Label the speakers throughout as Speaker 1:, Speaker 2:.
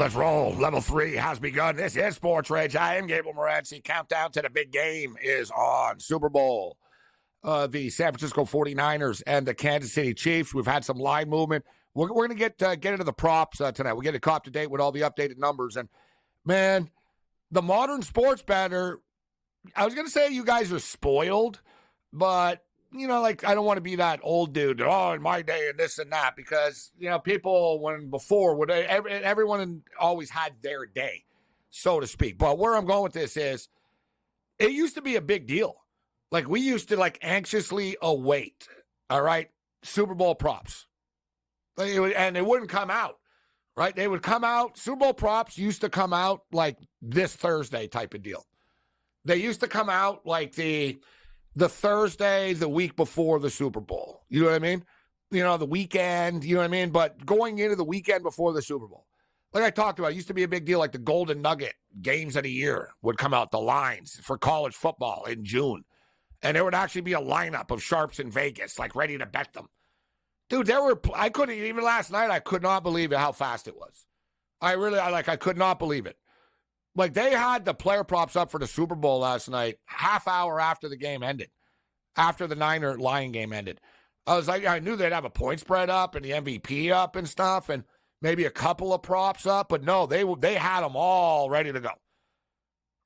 Speaker 1: Let's roll. Level 3 has begun. This is SportsRage. I am Gabriel Morency. Countdown to the big game is on. Super Bowl. The San Francisco 49ers and the Kansas City Chiefs. We've had some line movement. We're going to get into the props tonight. We're getting caught to date with all the updated numbers. And, man, the modern sports bettor, I was going to say you guys are spoiled, but, you know, like, I don't want to be that old dude, in my day and this and that, because, you know, people, everyone always had their day, so to speak. But where I'm going with this is, it used to be a big deal. Like, we used to, like, anxiously await, all right, Super Bowl props. And it wouldn't come out, right? They would come out. Super Bowl props used to come out like this Thursday type of deal. They used to come out like the Thursday, the week before the Super Bowl. You know what I mean? You know, the weekend, you know what I mean? But going into the weekend before the Super Bowl. Like I talked about, it used to be a big deal, like the Golden Nugget games of the year would come out, the lines for college football in June. And there would actually be a lineup of sharps in Vegas, like ready to bet them. Dude, even last night, I could not believe how fast it was. I could not believe it. Like, they had the player props up for the Super Bowl last night, half hour after the game ended, after the Niner Lion game ended. I was like, I knew they'd have a point spread up and the MVP up and stuff, and maybe a couple of props up, but no, they had them all ready to go.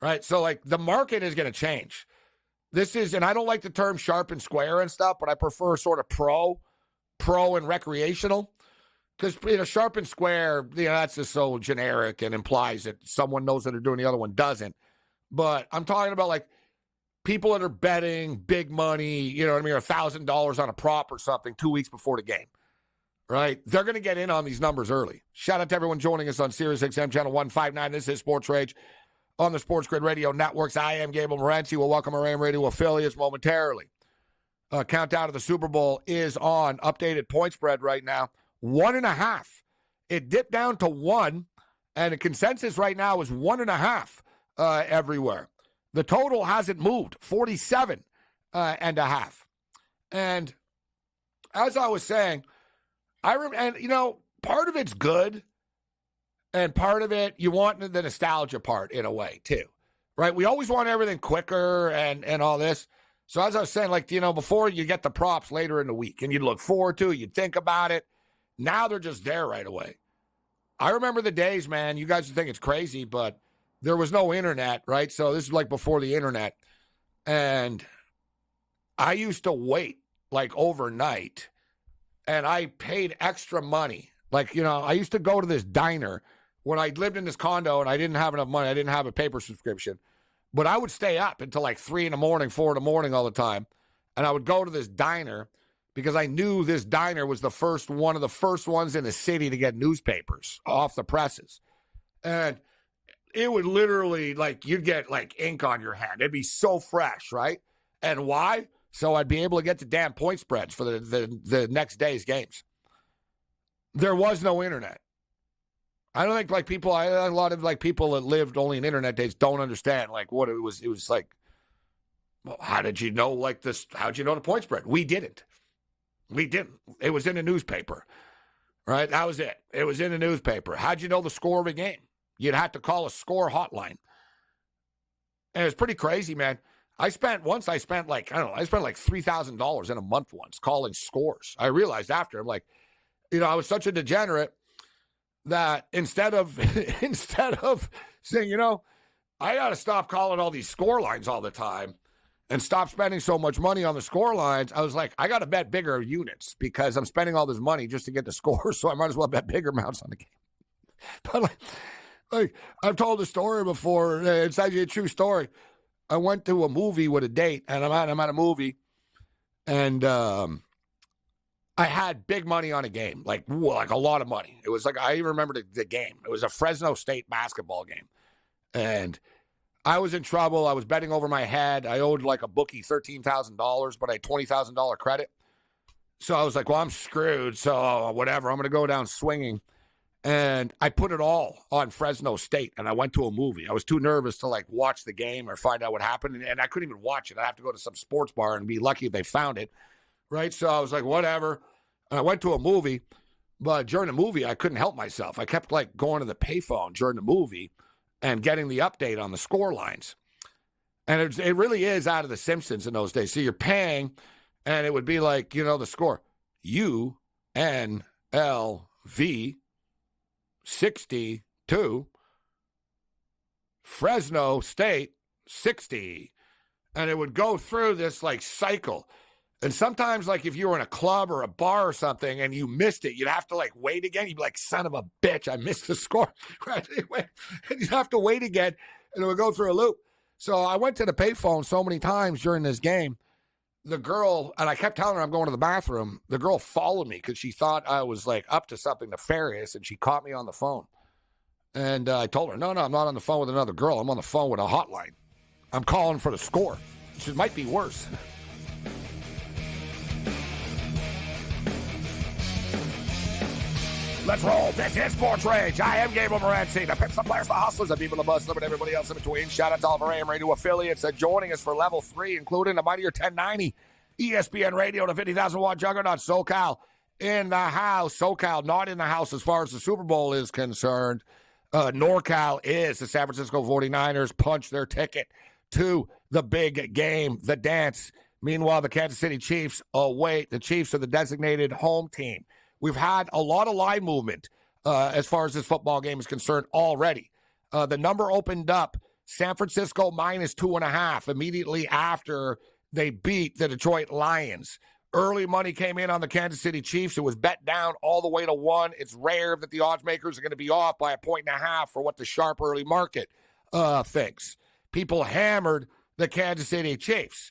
Speaker 1: Right? So, like, the market is going to change. And I don't like the term sharp and square and stuff, but I prefer sort of pro and recreational. Because, you know, sharp and square, you know, that's just so generic and implies that someone knows what they're doing, the other one doesn't. But I'm talking about, like, people that are betting big money, you know what I mean, or $1,000 on a prop or something 2 weeks before the game, right? They're going to get in on these numbers early. Shout out to everyone joining us on Sirius XM Channel 159. This is Sports Rage on the SportsGrid Radio Networks. I am Gabriel Morency. We'll welcome our AM radio affiliates momentarily. Countdown to the Super Bowl is on. Updated point spread right now, 1.5. It dipped down to 1, and the consensus right now is 1.5 everywhere. The total hasn't moved, 47.5. And as I was saying, and you know, part of it's good, and part of it, you want the nostalgia part in a way too, right? We always want everything quicker and all this. So as I was saying, like, you know, before you get the props later in the week and you'd look forward to it, you'd think about it. Now they're just there right away. I remember the days, man, you guys think it's crazy, but there was no internet, right? So this is like before the internet. And I used to wait like overnight, and I paid extra money. Like, you know, I used to go to this diner when I lived in this condo and I didn't have enough money. I didn't have a paper subscription. But I would stay up until like 3 in the morning, 4 in the morning all the time. And I would go to this diner because I knew this diner was one of the first ones in the city to get newspapers off the presses. And it would literally, like, you'd get like ink on your hand. It'd be so fresh, right? And why? So I'd be able to get the damn point spreads for the next day's games. There was no internet. I don't think a lot of like people that lived only in internet days don't understand like what it was. It was like, well, how did you know like this? How'd you know the point spread? We didn't. It was in the newspaper, right? That was it. It was in the newspaper. How'd you know the score of a game? You'd have to call a score hotline. And it was pretty crazy, man. I spent like $3,000 in a month once calling scores. I realized after, I'm like, you know, I was such a degenerate that instead of saying, you know, I got to stop calling all these score lines all the time and stop spending so much money on the score lines, I was like, I got to bet bigger units because I'm spending all this money just to get the scores, so I might as well bet bigger amounts on the game. But like I've told the story before. It's actually a true story. I went to a movie with a date, and I'm at a movie, and I had big money on a game, like a lot of money. It was like, I even remember the game. It was a Fresno State basketball game. And I was in trouble. I was betting over my head. I owed like a bookie $13,000, but I had $20,000 credit. So I was like, well, I'm screwed. So whatever, I'm going to go down swinging. And I put it all on Fresno State, and I went to a movie. I was too nervous to like watch the game or find out what happened. And I couldn't even watch it. I'd have to go to some sports bar and be lucky if they found it. Right. So I was like, whatever. And I went to a movie, But during the movie, I couldn't help myself. I kept like going to the payphone during the movie and getting the update on the score lines. And it really is out of The Simpsons in those days. So you're paying, and it would be like, the score. UNLV 62, Fresno State 60. And it would go through this like cycle. And sometimes, like, if you were in a club or a bar or something and you missed it, you'd have to, like, wait again. You'd be like, son of a bitch, I missed the score. Right? And you'd have to wait again, and it would go through a loop. So I went to the payphone so many times during this game. The girl, and I kept telling her I'm going to the bathroom. The girl followed me because she thought I was, like, up to something nefarious, and she caught me on the phone. And I told her, no, I'm not on the phone with another girl. I'm on the phone with a hotline. I'm calling for the score, which might be worse. Let's roll. This is Sports Rage. I am Gabriel Morency. The pimps, the players, the hustlers, the people, the bus, and everybody else in between. Shout out to all of our AM radio affiliates joining us for Level 3, including the mightier 1090 ESPN Radio, the 50,000-watt juggernaut, SoCal in the house. SoCal not in the house as far as the Super Bowl is concerned. NorCal is. The San Francisco 49ers punch their ticket to the big game, the dance. Meanwhile, the Kansas City Chiefs await. The Chiefs are the designated home team. We've had a lot of line movement as far as this football game is concerned already. The number opened up San Francisco -2.5 immediately after they beat the Detroit Lions. Early money came in on the Kansas City Chiefs. It was bet down all the way to 1. It's rare that the odds makers are going to be off by 1.5 for what the sharp early market thinks. People hammered the Kansas City Chiefs.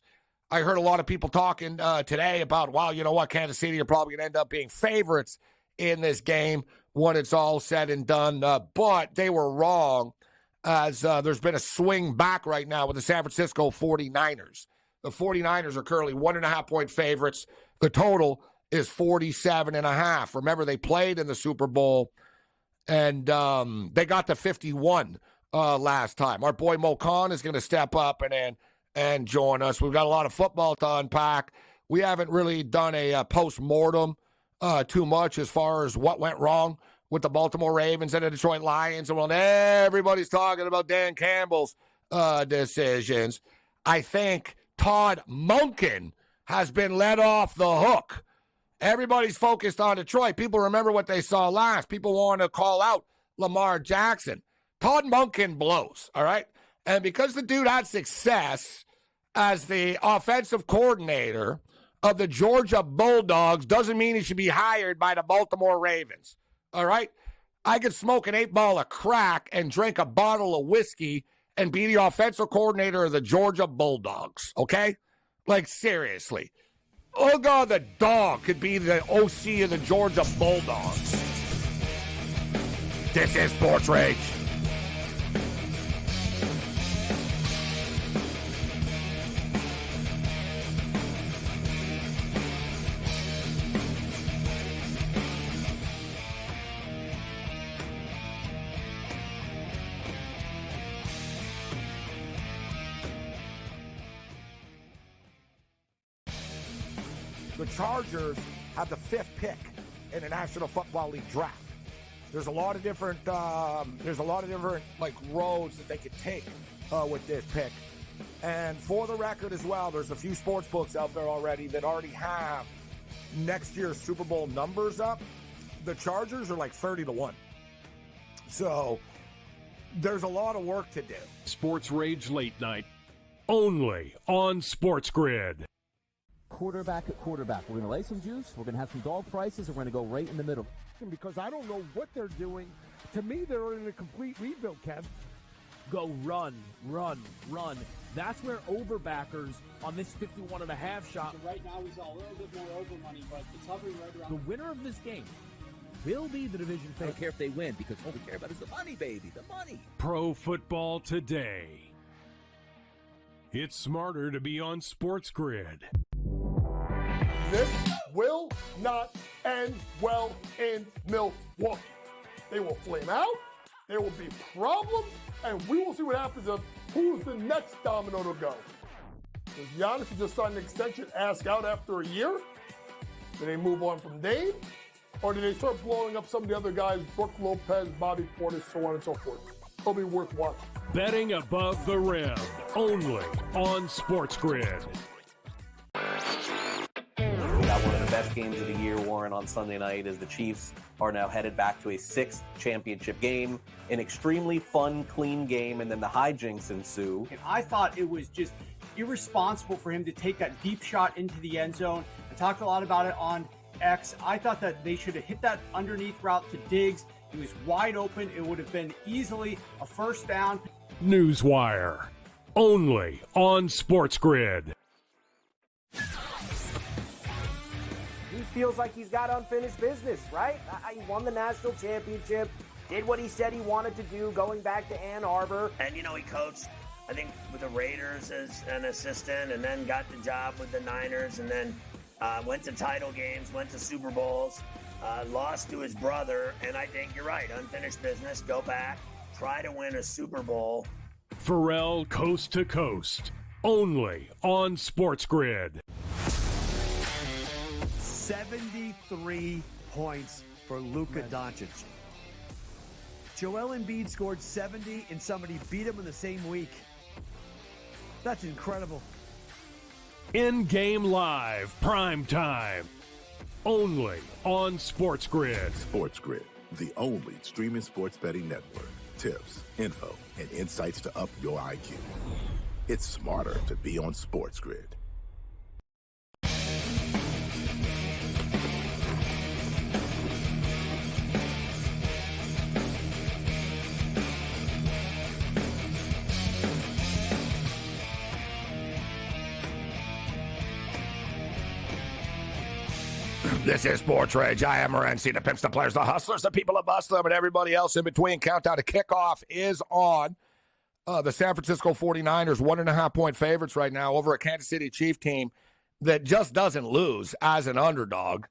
Speaker 1: I heard a lot of people talking today about, well, you know what, Kansas City are probably going to end up being favorites in this game when it's all said and done. But they were wrong, as there's been a swing back right now with the San Francisco 49ers. The 49ers are currently 1.5-point favorites. The total is 47.5. Remember, they played in the Super Bowl, and they got to 51 last time. Our boy Mo Khan is going to step up and join us. We've got a lot of football to unpack. We haven't really done a post-mortem too much as far as what went wrong with the Baltimore Ravens and the Detroit Lions. And when everybody's talking about Dan Campbell's decisions, I think Todd Monken has been let off the hook. Everybody's focused on Detroit. People remember what they saw last. People want to call out Lamar Jackson. Todd Monken blows, all right? And because the dude had success as the offensive coordinator of the Georgia Bulldogs doesn't mean he should be hired by the Baltimore Ravens. All right? I could smoke an 8-ball of crack and drink a bottle of whiskey and be the offensive coordinator of the Georgia Bulldogs. Okay? Like, seriously. Uga the dog could be the OC of the Georgia Bulldogs. This is Sports Rage. The Chargers have the 5th pick in the National Football League draft. There's a lot of different, like roads that they could take with this pick. And for the record as well, there's a few sports books out there already that already have next year's Super Bowl numbers up. The Chargers are like 30-1. So there's a lot of work to do.
Speaker 2: Sports Rage Late Night, only on SportsGrid.
Speaker 3: Quarterback at quarterback. We're going to lay some juice. We're going to have some dog prices, and we're going to go right in the middle.
Speaker 4: Because I don't know what they're doing. To me, they're in a complete rebuild, Kev.
Speaker 5: Go run. That's where overbackers on this 51.5 shot.
Speaker 6: So right now, we saw a little bit more over money, but it's hovering right around.
Speaker 5: The winner of this game will be the division favorite.
Speaker 3: I don't care if they win, because all we care about is the money, baby, the money.
Speaker 2: Pro Football Today. It's smarter to be on SportsGrid.
Speaker 4: This will not end well in Milwaukee. They will flame out. There will be problems, and we will see what happens of who's the next domino to go. Does Giannis just sign an extension, ask out after a year? Do they move on from Dame? Or do they start blowing up some of the other guys, Brooke Lopez, Bobby Portis, so on and so forth? It'll be worth watching.
Speaker 2: Betting above the rim, only on SportsGrid.
Speaker 7: We got one of the best games of the year, Warren, on Sunday night as the Chiefs are now headed back to a 6th championship game. An extremely fun, clean game, and then the hijinks ensue.
Speaker 6: I thought it was just irresponsible for him to take that deep shot into the end zone. I talked a lot about it on X. I thought that they should have hit that underneath route to Diggs. He was wide open. It would have been easily a first down.
Speaker 2: Newswire, only on SportsGrid.
Speaker 8: He feels like he's got unfinished business, right? He won the national championship, did what he said he wanted to do, going back to Ann Arbor.
Speaker 9: And, he coached, I think, with the Raiders as an assistant, and then got the job with the Niners, and then went to title games, went to Super Bowls, lost to his brother, and I think you're right, unfinished business, go back, try to win a Super Bowl.
Speaker 2: Pharrell Coast to Coast, only on SportsGrid.
Speaker 10: 73 points for Luka Doncic. Joel Embiid scored 70 and somebody beat him in the same week. That's incredible.
Speaker 2: In-game live, prime time, only on SportsGrid.
Speaker 11: SportsGrid, the only streaming sports betting network. Tips, info, and insights to up your IQ. It's smarter to be on SportsGrid.
Speaker 1: This is SportsRage. I am Morency, the pimps, the players, the hustlers, the people that bust them, and everybody else in between. Countdown to kickoff is on. The San Francisco 49ers, 1.5-point favorites right now over a Kansas City Chief team that just doesn't lose as an underdog.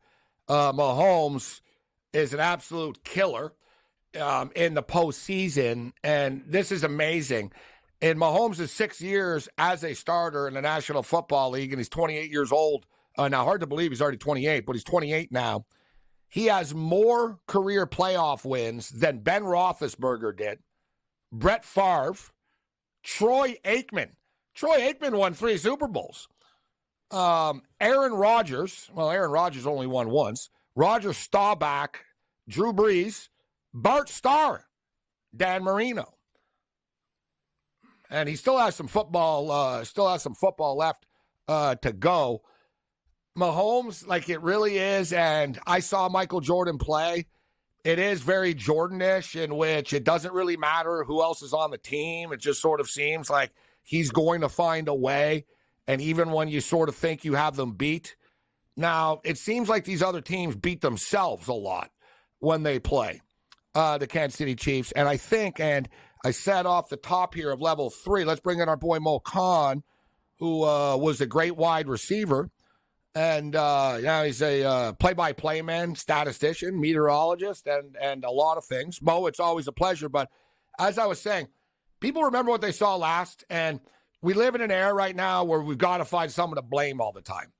Speaker 1: Mahomes is an absolute killer in the postseason, and this is amazing. In Mahomes' 6 years as a starter in the National Football League, and he's 28 years old. Now, hard to believe he's already 28, but he's 28 now. He has more career playoff wins than Ben Roethlisberger did, Brett Favre, Troy Aikman. Troy Aikman won 3 Super Bowls. Aaron Rodgers, well, Aaron Rodgers only won once. Roger Staubach, Drew Brees, Bart Starr, Dan Marino. And he still has some football, left to go. Mahomes, like it really is, and I saw Michael Jordan play. It is very Jordan-ish, in which it doesn't really matter who else is on the team. It just sort of seems like he's going to find a way, and even when you sort of think you have them beat. Now, it seems like these other teams beat themselves a lot when they play the Kansas City Chiefs, and I think, and I said off the top here of level 3, let's bring in our boy Mo Khan, who was a great wide receiver. And now he's a play-by-play man, statistician, meteorologist, and a lot of things. Mo, it's always a pleasure. But as I was saying, people remember what they saw last, and we live in an era right now where we've got to find someone to blame all the time.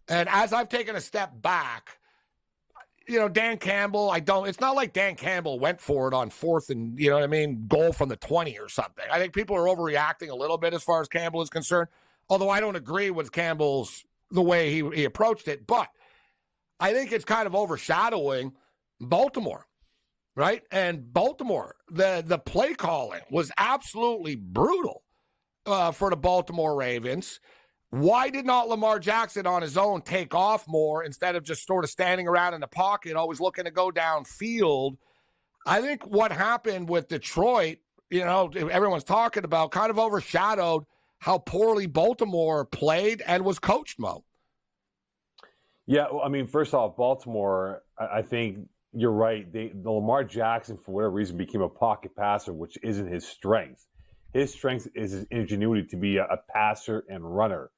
Speaker 1: And as I've taken a step back, Dan Campbell, it's not like Dan Campbell went for it on 4th and, goal from the 20 or something. I think people are overreacting a little bit as far as Campbell is concerned, although I don't agree with Campbell's the way he approached it. But I think it's kind of overshadowing Baltimore, right? And Baltimore, the play calling was absolutely brutal for the Baltimore Ravens. Why did not Lamar Jackson on his own take off more instead of just sort of standing around in the pocket, always looking to go downfield? I think what happened with Detroit, everyone's talking about, kind of overshadowed how poorly Baltimore played and was coached, Mo.
Speaker 12: Yeah, first off, Baltimore, I think you're right. The Lamar Jackson, for whatever reason, became a pocket passer, which isn't his strength. His strength is his ingenuity to be a passer and runner.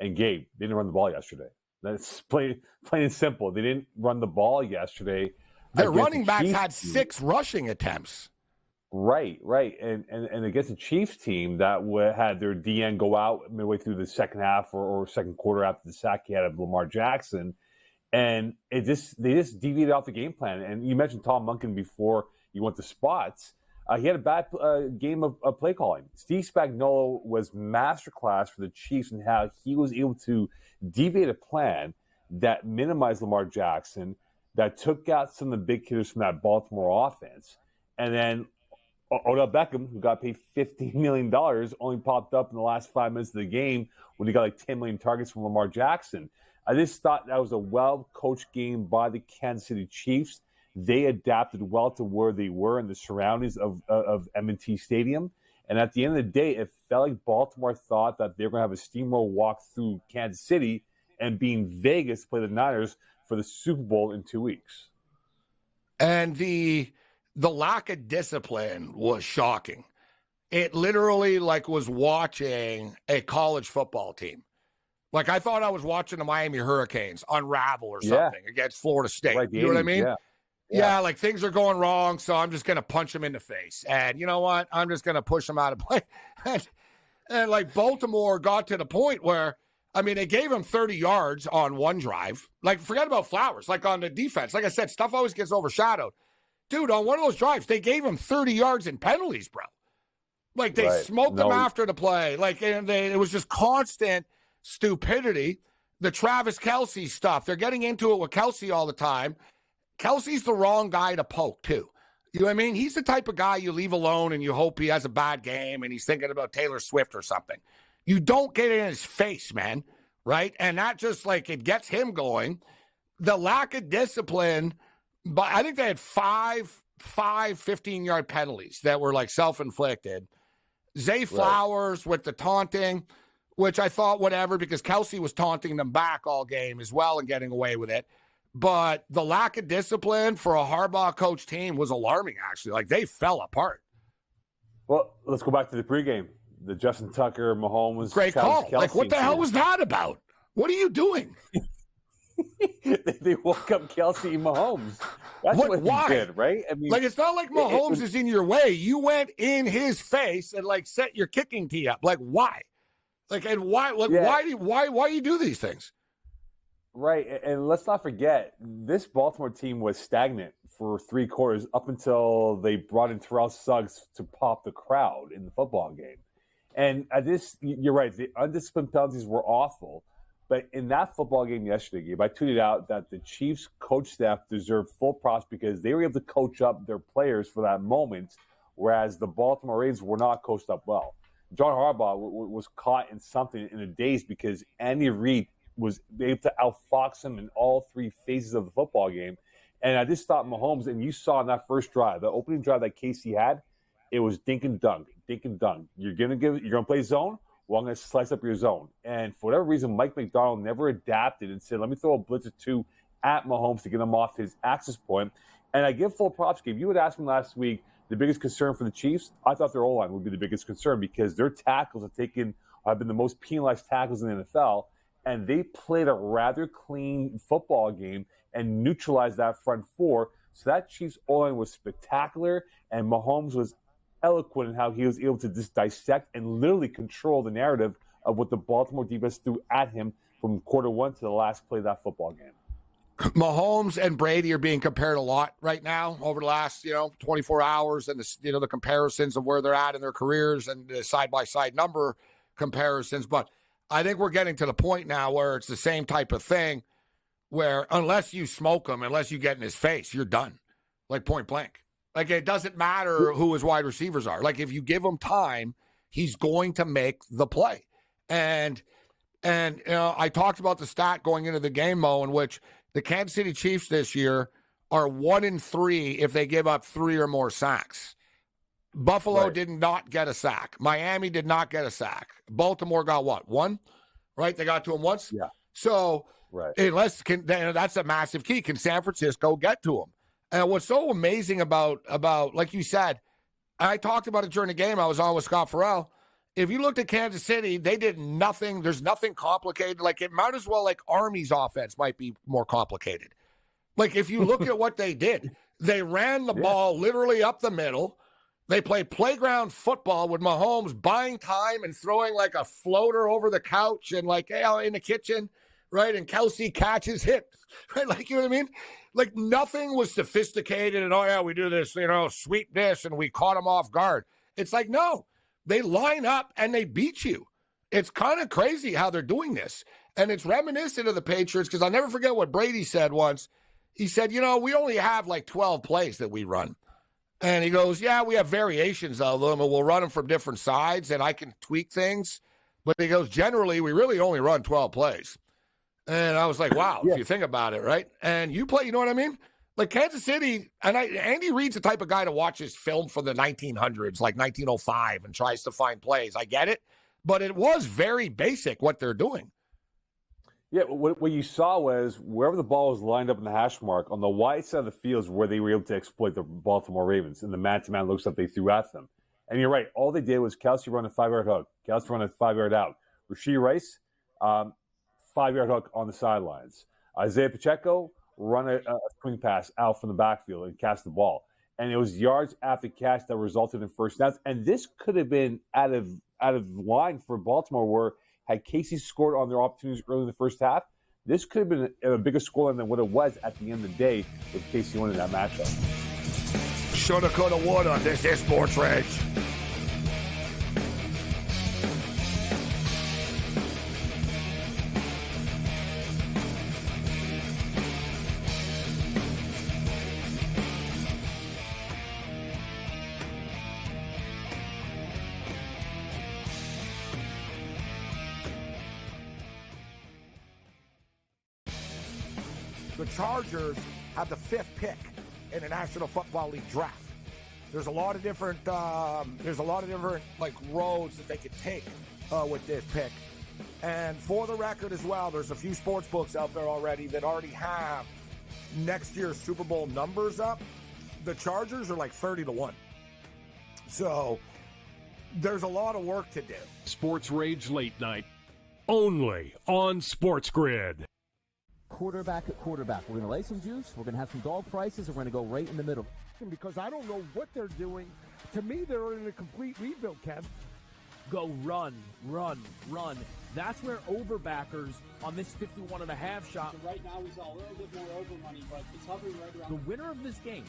Speaker 12: And Gabe, they didn't run the ball yesterday. That's plain and simple. They didn't run the ball yesterday.
Speaker 1: Their running backs had 6 rushing attempts.
Speaker 12: Right. And against the Chiefs team that had their DN go out midway through the second half or second quarter after the sack he had of Lamar Jackson, And they just deviated off the game plan. And you mentioned Tom Monken before you went to spots. He had a bad game of play calling. Steve Spagnuolo was masterclass for the Chiefs in how he was able to deviate a plan that minimized Lamar Jackson, that took out some of the big hitters from that Baltimore offense. And then Odell Beckham, who got paid $15 million, only popped up in the last 5 minutes of the game when he got like 10 million targets from Lamar Jackson. I just thought that was a well-coached game by the Kansas City Chiefs. They adapted well to where they were in the surroundings of M&T Stadium. And at the end of the day, it felt like Baltimore thought that they were going to have a steamroll walk through Kansas City and be in Vegas to play the Niners for the Super Bowl in 2 weeks.
Speaker 1: And the lack of discipline was shocking. It literally was watching a college football team. Like, I thought I was watching the Miami Hurricanes unravel or something against Florida State.
Speaker 12: Like
Speaker 1: you know what I mean?
Speaker 12: Yeah,
Speaker 1: like things are going wrong, so I'm just going to punch them in the face. And you know what? I'm just going to push them out of play. and like Baltimore got to the point where, I mean, they gave him 30 yards on one drive. Like, forget about Flowers. Like, on the defense, like I said, stuff always gets overshadowed. Dude, on one of those drives, they gave him 30 yards in penalties, bro. Like, they smoked him after the play. Like, and it was just constant stupidity. The Travis Kelce stuff. They're getting into it with Kelce all the time. Kelsey's the wrong guy to poke, too. You know what I mean? He's the type of guy you leave alone and you hope he has a bad game and he's thinking about Taylor Swift or something. You don't get it in his face, man, right? And that just, it gets him going. The lack of discipline, but I think they had five 15-yard penalties that were, self-inflicted. Zay Flowers with the taunting, which I thought whatever because Kelce was taunting them back all game as well and getting away with it. But the lack of discipline for a Harbaugh coach team was alarming, actually. They fell apart.
Speaker 12: Well, let's go back to the pregame. The Justin Tucker, Mahomes.
Speaker 1: Great call.
Speaker 12: Kelce
Speaker 1: What the hell was that about? What are you doing?
Speaker 12: They woke up Kelce and Mahomes. That's what
Speaker 1: why?
Speaker 12: He did, right? I mean,
Speaker 1: it's not like Mahomes is in your way. You went in his face and set your kicking tee up. Why? And why? Why you do these things?
Speaker 12: Right, and let's not forget, this Baltimore team was stagnant for 3 quarters up until they brought in Terrell Suggs to pop the crowd in the football game. And you're right, the undisciplined penalties were awful. But in that football game yesterday, Gabe, I tweeted out that the Chiefs coach staff deserved full props because they were able to coach up their players for that moment, whereas the Baltimore Ravens were not coached up well. John Harbaugh was caught in something in a daze because Andy Reid was able to outfox him in all 3 phases of the football game. And I just thought Mahomes, and you saw in that first drive, the opening drive that Casey had, it was dink and dunk. You're gonna play zone? Well, I'm gonna slice up your zone. And for whatever reason, Mike McDonald never adapted and said, let me throw a blitz or 2 at Mahomes to get him off his access point. And I give full props, Gabe. You had asked me last week the biggest concern for the Chiefs. I thought their O-line would be the biggest concern because their tackles have been the most penalized tackles in the NFL. And they played a rather clean football game and neutralized that front 4. So that Chiefs O-line was spectacular, and Mahomes was eloquent in how he was able to just dissect and literally control the narrative of what the Baltimore defense threw at him from quarter 1 to the last play of that football game.
Speaker 1: Mahomes and Brady are being compared a lot right now over the last, 24 hours, and the comparisons of where they're at in their careers and the side-by-side number comparisons. But I think we're getting to the point now where it's the same type of thing where unless you smoke him, unless you get in his face, you're done. Point blank. It doesn't matter who his wide receivers are. If you give him time, he's going to make the play. And I talked about the stat going into the game, Mo, in which the Kansas City Chiefs this year are 1-3 if they give up 3 or more sacks. Buffalo did not get a sack. Miami did not get a sack. Baltimore got what? 1? Right? They got to him once?
Speaker 12: Yeah.
Speaker 1: So that's a massive key. Can San Francisco get to him? And what's so amazing about like you said, I talked about it during the game. I was on with Scott Farrell. If you looked at Kansas City, they did nothing. There's nothing complicated. It might as well Army's offense might be more complicated. If you look at what they did, they ran the ball literally up the middle. They played playground football with Mahomes buying time and throwing a floater over the couch and in the kitchen. right? And Kelsey catches hit, right? Like, you know what I mean? Like, nothing was sophisticated and, oh, yeah, we do this, sweep this, and we caught them off guard. It's like, no, they line up and they beat you. It's kind of crazy how they're doing this. And it's reminiscent of the Patriots, because I'll never forget what Brady said once. He said, we only have like 12 plays that we run. And he goes, yeah, we have variations of them, and we'll run them from different sides, and I can tweak things. But he goes, generally, we really only run 12 plays. And I was like, wow, if you think about it, right? And you play, you know what I mean? Like Kansas City, and Andy Reid's the type of guy to watch his film from the 1900s, like 1905, and tries to find plays. I get it. But it was very basic what they're doing.
Speaker 12: Yeah, what you saw was wherever the ball was lined up in the hash mark, on the wide side of the field is where they were able to exploit the Baltimore Ravens and the man-to-man looks that they threw at them. And you're right, all they did was Kelsey run a 5-yard hook, Kelsey run a 5-yard out. Rashee Rice, 5-yard hook on the sidelines. Isaiah Pacheco run a swing pass out from the backfield and catch the ball. And it was yards after catch that resulted in first downs. And this could have been out of line for Baltimore, where had Casey scored on their opportunities early in the first half, this could have been a bigger scoreline than what it was at the end of the day with Casey winning that matchup.
Speaker 1: Shoulda, coulda, woulda. This is SportsRage. The Chargers have the 5th pick in the National Football League draft. There's a lot of different like roads that they could take with this pick. And for the record as well, there's a few sports books out there already that already have next year's Super Bowl numbers up. The Chargers are like 30-1. So there's a lot of work to do.
Speaker 2: SportsRage Late Night, only on SportsGrid.
Speaker 3: Quarterback at quarterback. We're going to lay some juice. We're going to have some dog prices, and we're going to go right in the middle.
Speaker 5: Because I don't know what they're doing. To me, they're in a complete rebuild, Kev. Go run, run, run. That's where overbackers on this 51.5 shot.
Speaker 6: So right now, we saw a little bit more over money, but it's hovering right around.
Speaker 5: The winner of this game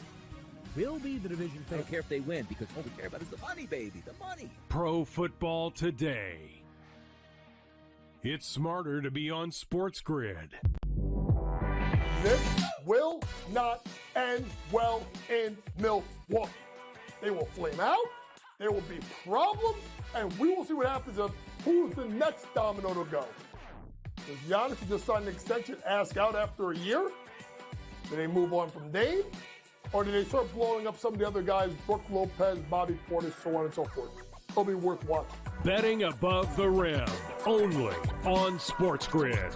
Speaker 5: will be the division
Speaker 3: I
Speaker 5: favorite.
Speaker 3: don't care if they win, because all we care about is the money, baby. The money.
Speaker 2: Pro Football Today. It's smarter to be on SportsGrid.
Speaker 4: This will not end well in Milwaukee. They will flame out. There will be problems, and we will see what happens of who's the next domino to go. Does Giannis just sign an extension, ask out after a year? Do they move on from Dame? Or do they start blowing up some of the other guys, Brook Lopez, Bobby Portis, so on and so forth? It'll be worth watching.
Speaker 2: Betting above the rim, only on SportsGrid.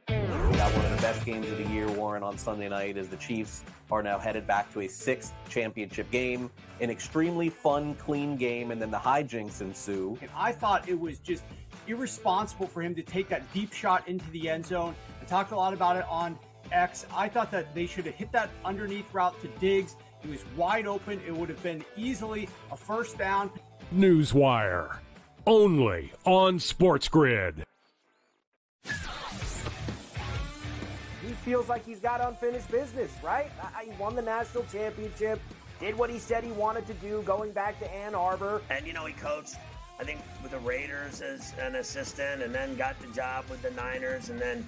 Speaker 7: We got one of the best games of the year, Warren, on Sunday night as the Chiefs are now headed back to a 6th championship game. An extremely fun, clean game, and then the hijinks ensue.
Speaker 6: And I thought it was just irresponsible for him to take that deep shot into the end zone. I talked a lot about it on X. I thought that they should have hit that underneath route to Diggs. He was wide open. It would have been easily a first down.
Speaker 2: Newswire, only on SportsGrid.
Speaker 8: He feels like he's got unfinished business, right? He won the national championship, did what he said he wanted to do, going back to Ann Arbor.
Speaker 9: And, he coached, I think, with the Raiders as an assistant, and then got the job with the Niners, and then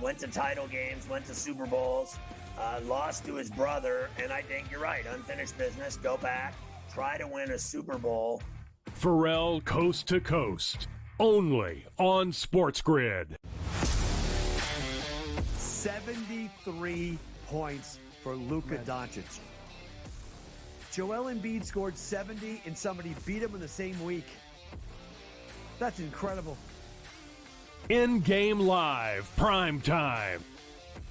Speaker 9: went to title games, went to Super Bowls, lost to his brother, and I think you're right, unfinished business, go back, try to win a Super Bowl.
Speaker 2: Pharrell Coast to Coast, only on SportsGrid.
Speaker 10: 73 points for Luka Doncic. Joel Embiid scored 70 and somebody beat him in the same week. That's incredible.
Speaker 2: In-game live, prime time,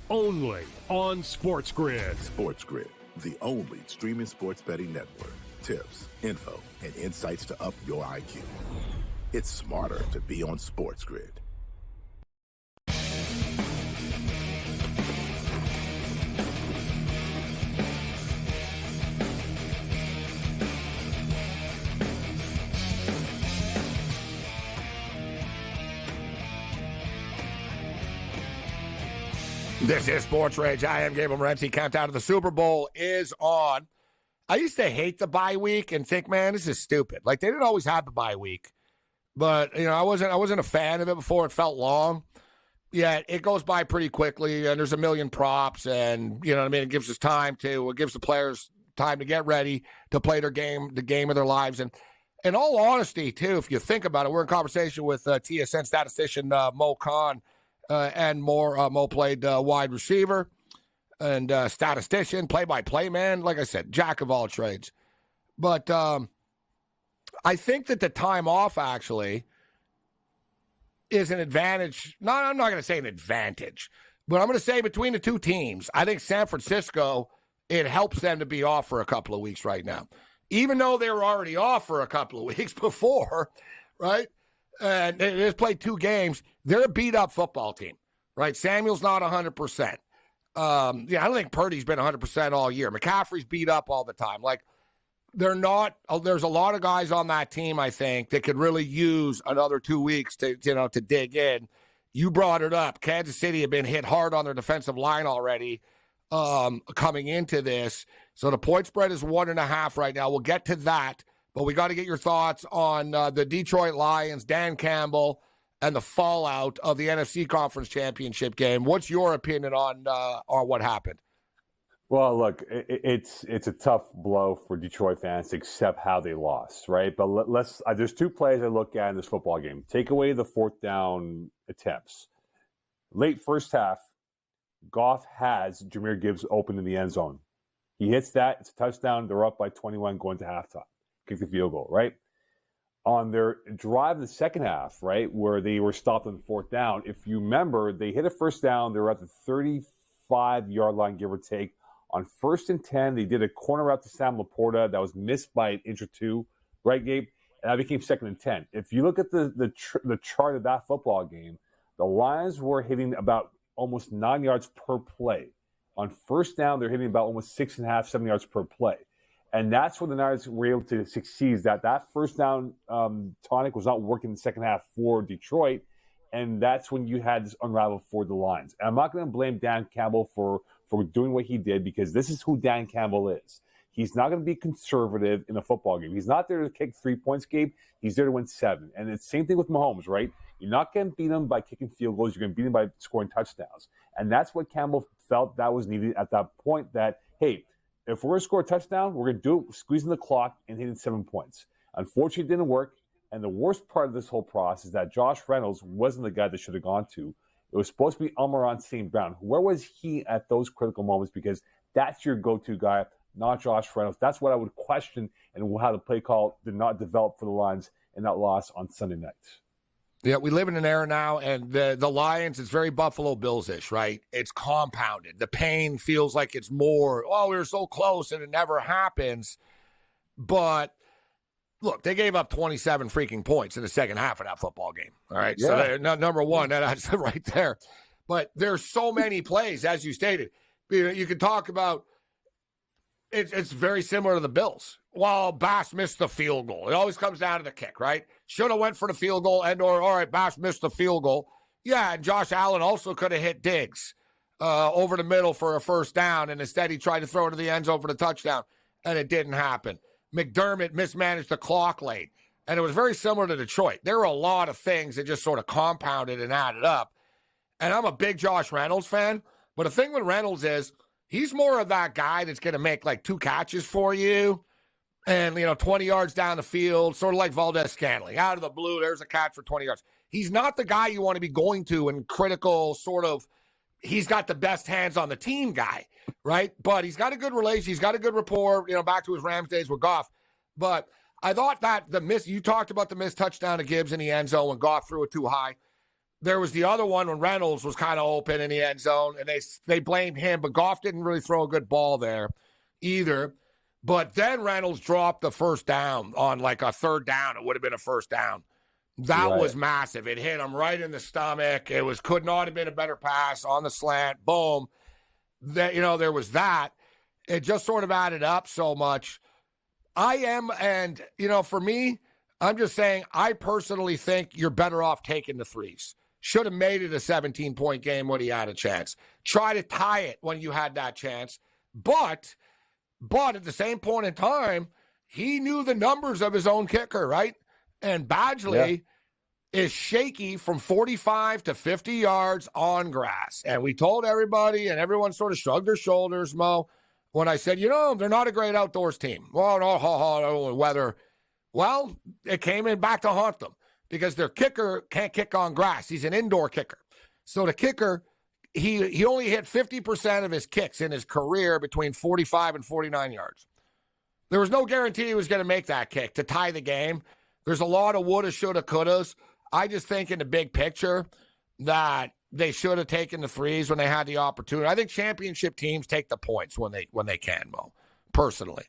Speaker 2: only on SportsGrid.
Speaker 11: SportsGrid, the only streaming sports betting network. Tips, info, and insights to up your IQ. It's smarter to be on SportsGrid.
Speaker 1: This is Sports Rage. I am Gabriel Morency. Countdown to the Super Bowl is on. I used to hate the bye week and think, man, this is stupid. Like, they didn't always have the bye week. But, I wasn't a fan of it before. It felt long. Yeah, it goes by pretty quickly, and there's a million props, and, it gives it gives the players time to get ready to play their game, the game of their lives. And in all honesty, too, if you think about it, we're in conversation with TSN statistician Mo Khan, and more. Mo played wide receiver and statistician, play-by-play man. Like I said, jack of all trades. But I think that the time off actually is an advantage. No, I'm not going to say an advantage, but I'm going to say between the two teams, I think San Francisco, it helps them to be off for a couple of weeks right now. Even though they were already off for a couple of weeks before, right? And they just played 2 games. They're a beat-up football team, right? Samuel's not 100%. I don't think Purdy's been 100% all year. McCaffrey's beat up all the time. Like, they're not – there's a lot of guys on that team, I think, that could really use another 2 weeks to dig in. You brought it up. Kansas City had been hit hard on their defensive line already coming into this. So the point spread is 1.5 right now. We'll get to that. But we got to get your thoughts on the Detroit Lions, Dan Campbell, and the fallout of the NFC Conference Championship game. What's your opinion on what happened?
Speaker 12: Well, look, it's a tough blow for Detroit fans to accept how they lost, right? But let's. There's 2 plays I look at in this football game. Take away the 4th down attempts. Late first half, Goff has Jahmyr Gibbs open in the end zone. He hits that. It's a touchdown. They're up by 21 going to halftime. Kick the field goal, right? On their drive in the second half, right, where they were stopped on 4th down, if you remember, they hit a first down. They were at the 35-yard line, give or take. On 1st and 10, they did a corner route to Sam Laporta that was missed by an inch or 2, right, Gabe? And that became 2nd and 10. If you look at the chart of that football game, the Lions were hitting about almost 9 yards per play. On 1st down, they're hitting about almost 6.5, 7 yards per play. And that's where the Niners were able to succeed, that first down tonic was not working in the second half for Detroit, and that's when you had this unravel for the Lions. And I'm not going to blame Dan Campbell for doing what he did, because this is who Dan Campbell is. He's not going to be conservative in a football game. He's not there to kick 3 points, Gabe. He's there to win 7. And it's the same thing with Mahomes, right? You're not going to beat him by kicking field goals. You're going to beat him by scoring touchdowns. And that's what Campbell felt that was needed at that point, that, hey, if we're going to score a touchdown, we're going to do it squeezing the clock and hitting 7 points. Unfortunately, it didn't work. And the worst part of this whole process is that Josh Reynolds wasn't the guy that should have gone to. It was supposed to be Amon-Ra St. Brown. Where was he at those critical moments? Because that's your go-to guy, not Josh Reynolds. That's what I would question, and how the play call did not develop for the Lions in that loss on Sunday night.
Speaker 1: Yeah, we live in an era now, and the Lions, it's very Buffalo Bills-ish, right? It's compounded. The pain feels like it's more, we were so close, and it never happens. But, look, they gave up 27 freaking points in the second half of that football game, all right? Yeah. So, number one, that's right there. But there's so many plays, as you stated. You can talk about, it's very similar to the Bills. Well, Bass missed the field goal. It always comes down to the kick, right? Should have went for the field goal, all right, Bass missed the field goal. Yeah, and Josh Allen also could have hit Diggs over the middle for a first down, and instead he tried to throw it to the end zone for the touchdown, and it didn't happen. McDermott mismanaged the clock late, and it was very similar to Detroit. There were a lot of things that just sort of compounded and added up. And I'm a big Josh Reynolds fan, but the thing with Reynolds is he's more of that guy that's going to make like 2 catches for you, and, 20 yards down the field, sort of like Valdez-Scantling. Out of the blue, there's a catch for 20 yards. He's not the guy you want to be going to in critical sort of, he's got the best hands on the team guy, right? But he's got a good relation. He's got a good rapport, back to his Rams days with Goff. But I thought that you talked about the missed touchdown to Gibbs in the end zone when Goff threw it too high. There was the other one when Reynolds was kind of open in the end zone, and they blamed him, but Goff didn't really throw a good ball there either. But then Reynolds dropped the first down on like a 3rd down. It would have been a first down. That was massive. It hit him right in the stomach. Could not have been a better pass on the slant. Boom. There was that. It just sort of added up so much. For me, I'm just saying, I personally think you're better off taking the threes. Should have made it a 17-point game when he had a chance. Try to tie it when you had that chance. But at the same point in time, he knew the numbers of his own kicker, right? And Badgley is shaky from 45 to 50 yards on grass. And we told everybody, and everyone sort of shrugged their shoulders, Mo, when I said, they're not a great outdoors team. Well, no, weather. Well, it came in back to haunt them because their kicker can't kick on grass. He's an indoor kicker. So the kicker, he only hit 50% of his kicks in his career between 45 and 49 yards. There was no guarantee he was going to make that kick to tie the game. There's a lot of woulda, shoulda, couldas. I just think in the big picture that they should have taken the threes when they had the opportunity. I think championship teams take the points when they can, Mo, personally.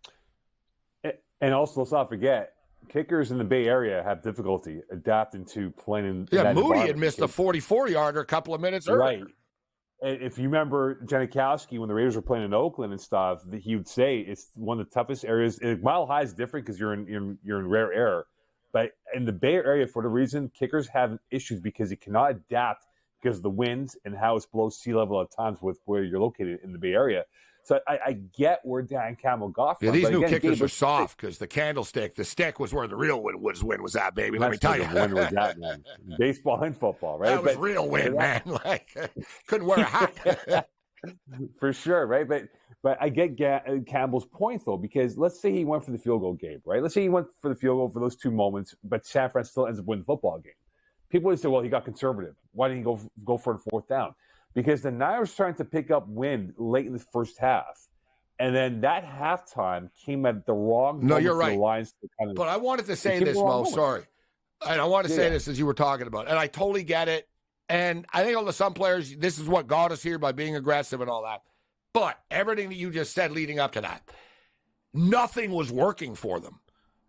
Speaker 12: And also, let's not forget, kickers in the Bay Area have difficulty adapting to playing in that
Speaker 1: Moody had
Speaker 12: environment.
Speaker 1: missed a 44-yarder a couple of minutes earlier.
Speaker 12: Right. And if you remember Janikowski, when the Raiders were playing in Oakland and stuff, he would say it's one of the toughest areas. Mile High is different because you're in rare air. But in the Bay Area, for the reason, kickers have issues because you cannot adapt because of the winds and how it's below sea level at times with where you're located in the Bay Area. So I get where Dan Campbell got from.
Speaker 1: Yeah, these new kickers are soft because the stick was where the real wind was at, baby. Let me tell you.
Speaker 12: The wind was at, man. Baseball and football, right?
Speaker 1: That was real wind, man. Like, couldn't wear a hat.
Speaker 12: For sure, right? But I get Campbell's point, though, because let's say he went for the field goal, Gabe, right? Let's say he went for the field goal for those 2 moments, but San Fran still ends up winning the football game. People would say, well, he got conservative. Why didn't he go for the 4th down? Because the Niners starting to pick up wind late in the first half. And then that halftime came at the wrong moment.
Speaker 1: No, you're right.
Speaker 12: For the Lions to
Speaker 1: but I wanted to say this, Mo. Sorry. And I want to say this as you were talking about. And I totally get it. And I think some players, this is what got us here by being aggressive and all that. But everything that you just said leading up to that, nothing was working for them.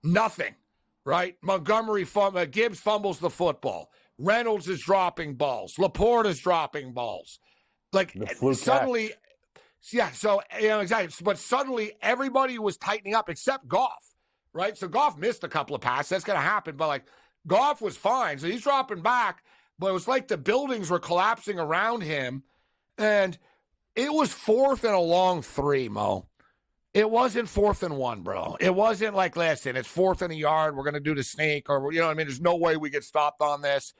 Speaker 1: Nothing, right? Gibbs fumbles the football. Reynolds is dropping balls. Laporte is dropping balls. Like, suddenly, so, exactly. But suddenly, everybody was tightening up except Goff, right? So Goff missed a couple of passes. That's going to happen. But, Goff was fine. So he's dropping back. But it was like the buildings were collapsing around him. And it was 4th and a long 3, Mo. It wasn't 4th and 1, bro. It wasn't like, listen, it's 4th and a yard. We're going to do the sneak. Or, there's no way we get stopped on this.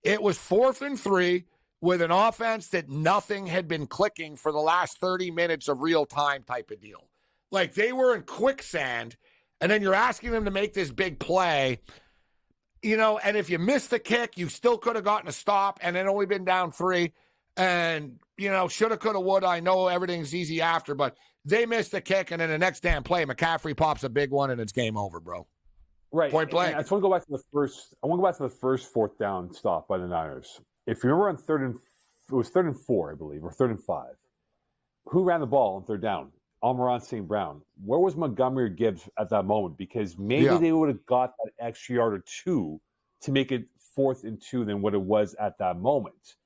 Speaker 1: It was 4th and 3 with an offense that nothing had been clicking for the last 30 minutes of real time type of deal. Like, they were in quicksand. And then you're asking them to make this big play. And if you missed the kick, you still could have gotten a stop and then only been down 3. And, shoulda, coulda, woulda. I know everything's easy after, but they missed the kick. And then the next damn play, McCaffrey pops a big one and it's game over, bro.
Speaker 12: Right.
Speaker 1: Point blank.
Speaker 12: And I just want to go back to the first 4th down stop by the Niners. If you remember on 3rd and 4, I believe, or 3rd and 5. Who ran the ball on 3rd down? Almiron St. Brown. Where was Montgomery or Gibbs at that moment? Because maybe they would have got that extra yard or 2 to make it 4th and 2 than what it was at that moment.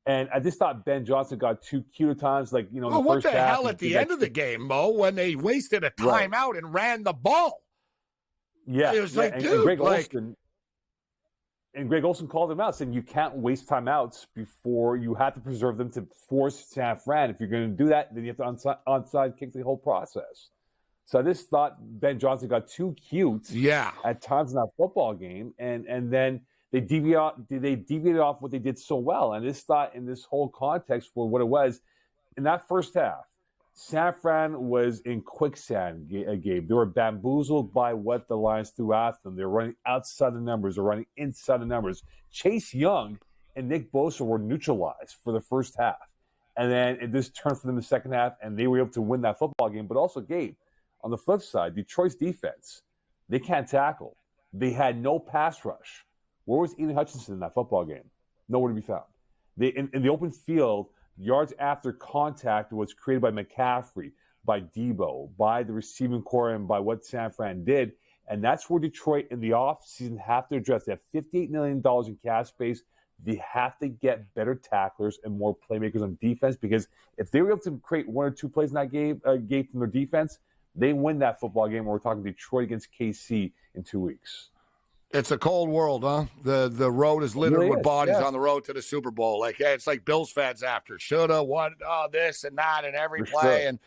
Speaker 12: And I just thought Ben Johnson got too cute at times. Like, the
Speaker 1: what
Speaker 12: first
Speaker 1: the
Speaker 12: half,
Speaker 1: hell at the end of the game, Mo, when they wasted a timeout and ran the ball?
Speaker 12: Yeah.
Speaker 1: It was like,
Speaker 12: and
Speaker 1: dude.
Speaker 12: Greg Olsen called him out, saying you can't waste timeouts before you have to preserve them to force San Fran. If you're going to do that, then you have to onside kick the whole process. So I just thought Ben Johnson got too cute at times in that football game. And then they deviated off what they did so well. And I just thought in this whole context for what it was, in that first half, San Fran was in quicksand, Gabe. They were bamboozled by what the Lions threw at them. They were running outside the numbers. They were running inside the numbers. Chase Young and Nick Bosa were neutralized for the first half. And then it just turned for them in the second half, and they were able to win that football game. But also, Gabe, on the flip side, Detroit's defense, they can't tackle. They had no pass rush. Where was Ian Hutchinson in that football game? Nowhere to be found. In the open field, yards after contact was created by McCaffrey, by Debo, by the receiving core, and by what San Fran did. And that's where Detroit in the offseason have to address. They have $58 million in cap space. They have to get better tacklers and more playmakers on defense, because if they were able to create 1 or 2 plays in that game from their defense, they win that football game. We're talking Detroit against KC in 2 weeks.
Speaker 1: It's a cold world, huh? The road is littered
Speaker 12: really
Speaker 1: with bodies
Speaker 12: yes.
Speaker 1: on the road to the Super Bowl. Like, yeah, it's like Bills fans after. Shoulda, what, this and that and every
Speaker 12: For
Speaker 1: play.
Speaker 12: sure.
Speaker 1: And,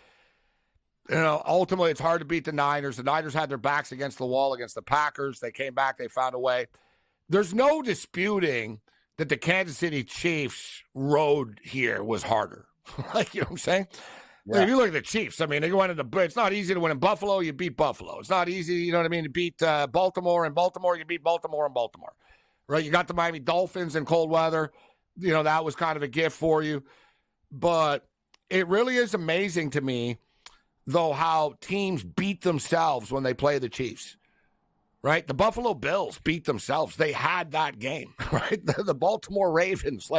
Speaker 1: ultimately it's hard to beat the Niners. The Niners had their backs against the wall against the Packers. They came back. They found a way. There's no disputing that the Kansas City Chiefs road here was harder. Like, you know what I'm saying?
Speaker 12: Yeah.
Speaker 1: Like, if you look at the Chiefs, I mean, they go into it's not easy to win in Buffalo. You beat Buffalo. It's not easy, you know what I mean, to beat Baltimore. In Baltimore, you beat Baltimore and Baltimore. Right? You got the Miami Dolphins in cold weather. That was kind of a gift for you. But it really is amazing to me, though, how teams beat themselves when they play the Chiefs. Right? The Buffalo Bills beat themselves. They had that game. Right? The Baltimore Ravens,